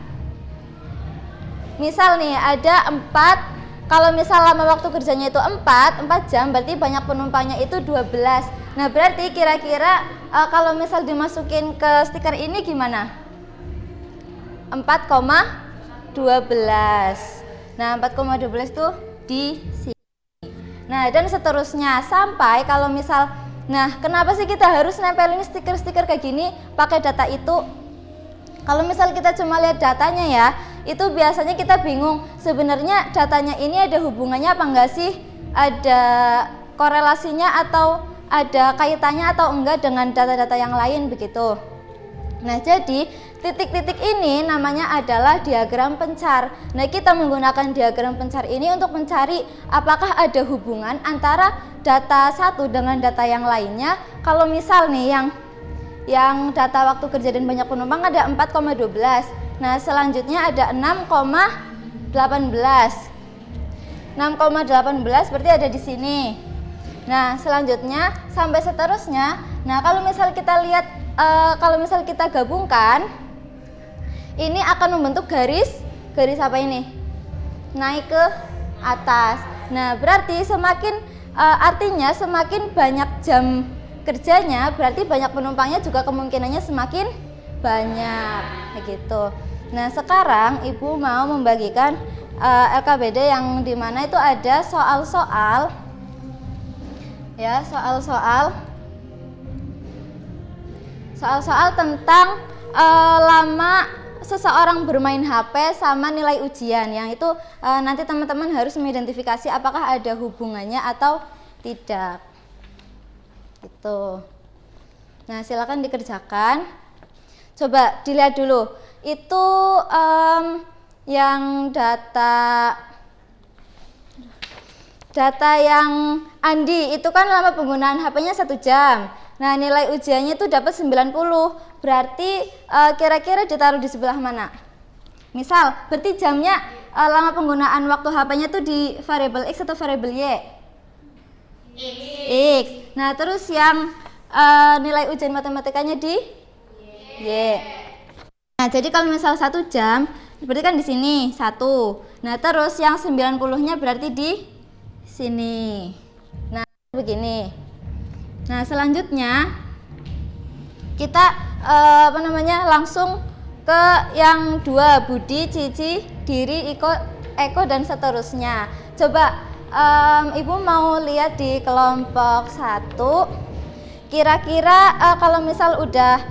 misal nih ada 4, kalau misal lama waktu kerjanya itu 4 jam, berarti banyak penumpangnya itu 12. Nah, berarti kira-kira kalau misal dimasukin ke stiker ini gimana? 4,12. Nah, 4,12 itu di sini. Nah, dan seterusnya sampai kalau misal, nah, kenapa sih kita harus nempelin stiker-stiker kayak gini pakai data itu? Kalau misal kita cuma lihat datanya ya, itu biasanya kita bingung sebenarnya datanya ini ada hubungannya apa enggak sih? Ada korelasinya atau ada kaitannya atau enggak dengan data-data yang lain begitu. Nah, jadi titik-titik ini namanya adalah diagram pencar. Nah, kita menggunakan diagram pencar ini untuk mencari apakah ada hubungan antara data satu dengan data yang lainnya. Kalau misal nih yang data waktu kerja dan banyak penumpang ada 4,12. Nah, selanjutnya ada 6,18. 6,18 berarti ada di sini. Nah, selanjutnya sampai seterusnya. Nah, kalau misal kita lihat, kalau misal kita gabungkan, ini akan membentuk garis apa ini? Naik ke atas. Nah, berarti artinya semakin banyak jam kerjanya, berarti banyak penumpangnya juga kemungkinannya semakin banyak, begitu. Nah, sekarang Ibu mau membagikan LKBD yang dimana itu ada soal-soal, ya, soal-soal tentang lama seseorang bermain HP sama nilai ujian, yang itu nanti teman-teman harus mengidentifikasi apakah ada hubungannya atau tidak. Gitu. Nah, silakan dikerjakan. Coba dilihat dulu. Itu yang data yang Andi itu kan lama penggunaan HP-nya 1 jam. Nah, nilai ujiannya itu dapat 90. Berarti kira-kira ditaruh di sebelah mana? Misal, berarti jamnya lama penggunaan waktu HP-nya itu di variabel X atau variabel Y? X. Nah, terus yang nilai ujian matematikanya di Y. Nah, jadi kalau misal 1 jam berarti kan di sini 1. Nah, terus yang 90-nya berarti di sini. Nah, begini. Nah, selanjutnya kita langsung ke yang 2, Budi, Cici, Diri, Eko dan seterusnya. Coba Ibu mau lihat di kelompok 1, kira-kira kalau misal udah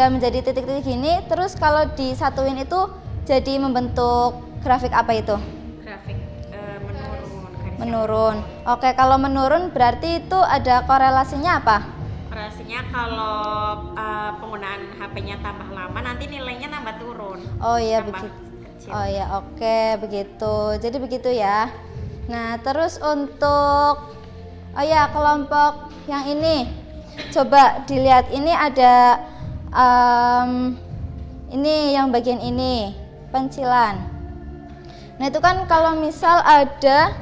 menjadi titik-titik gini, terus kalau disatuin itu jadi membentuk grafik apa itu? Grafik menurun. Oke, kalau menurun berarti itu ada korelasinya apa? Korelasinya kalau penggunaan HP-nya tambah lama, nanti nilainya tambah turun. Oh iya, begitu. Oh iya, oke, begitu. Jadi begitu ya. Nah, terus untuk kelompok yang ini, coba dilihat, ini ada ini yang bagian ini, pencilan. Nah, itu kan kalau misal ada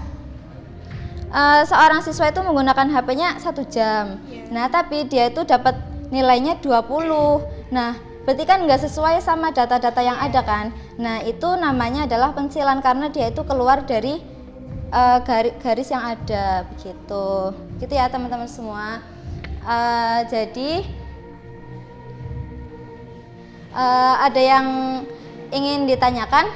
seorang siswa itu menggunakan HP-nya 1 jam. Nah, tapi dia itu dapat nilainya 20. Nah, berarti kan nggak sesuai sama data-data yang ada kan. Nah itu namanya adalah pensilan karena dia itu keluar dari garis yang ada begitu. Gitu ya teman-teman semua. Jadi ada yang ingin ditanyakan?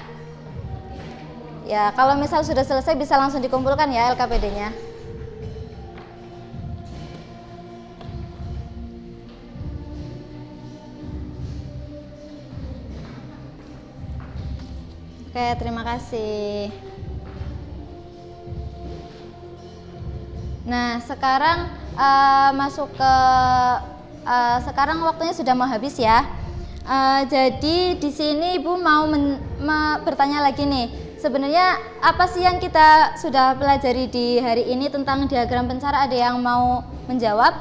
Ya, kalau misal sudah selesai bisa langsung dikumpulkan ya LKPD-nya. Oke, terima kasih. Nah, sekarang masuk ke sekarang waktunya sudah mau habis ya. Jadi di sini Ibu mau bertanya lagi nih. Sebenarnya apa sih yang kita sudah pelajari di hari ini tentang diagram pencara? Ada yang mau menjawab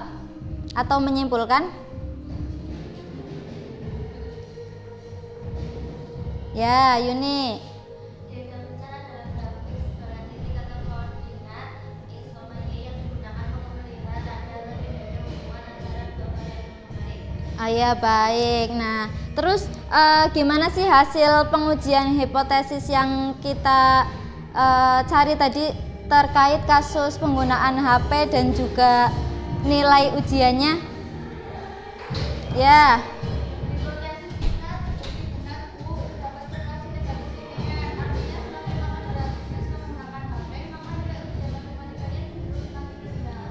atau menyimpulkan? Ya, Yuni. Ya baik. Nah, terus gimana sih hasil pengujian hipotesis yang kita cari tadi terkait kasus penggunaan HP dan juga nilai ujiannya? Ya.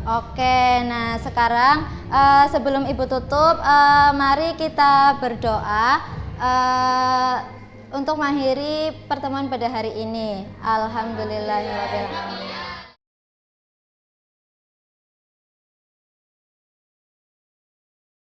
Oke, nah sekarang sebelum Ibu tutup, mari kita berdoa untuk mengakhiri pertemuan pada hari ini. Alhamdulillahirrahmanirrahim.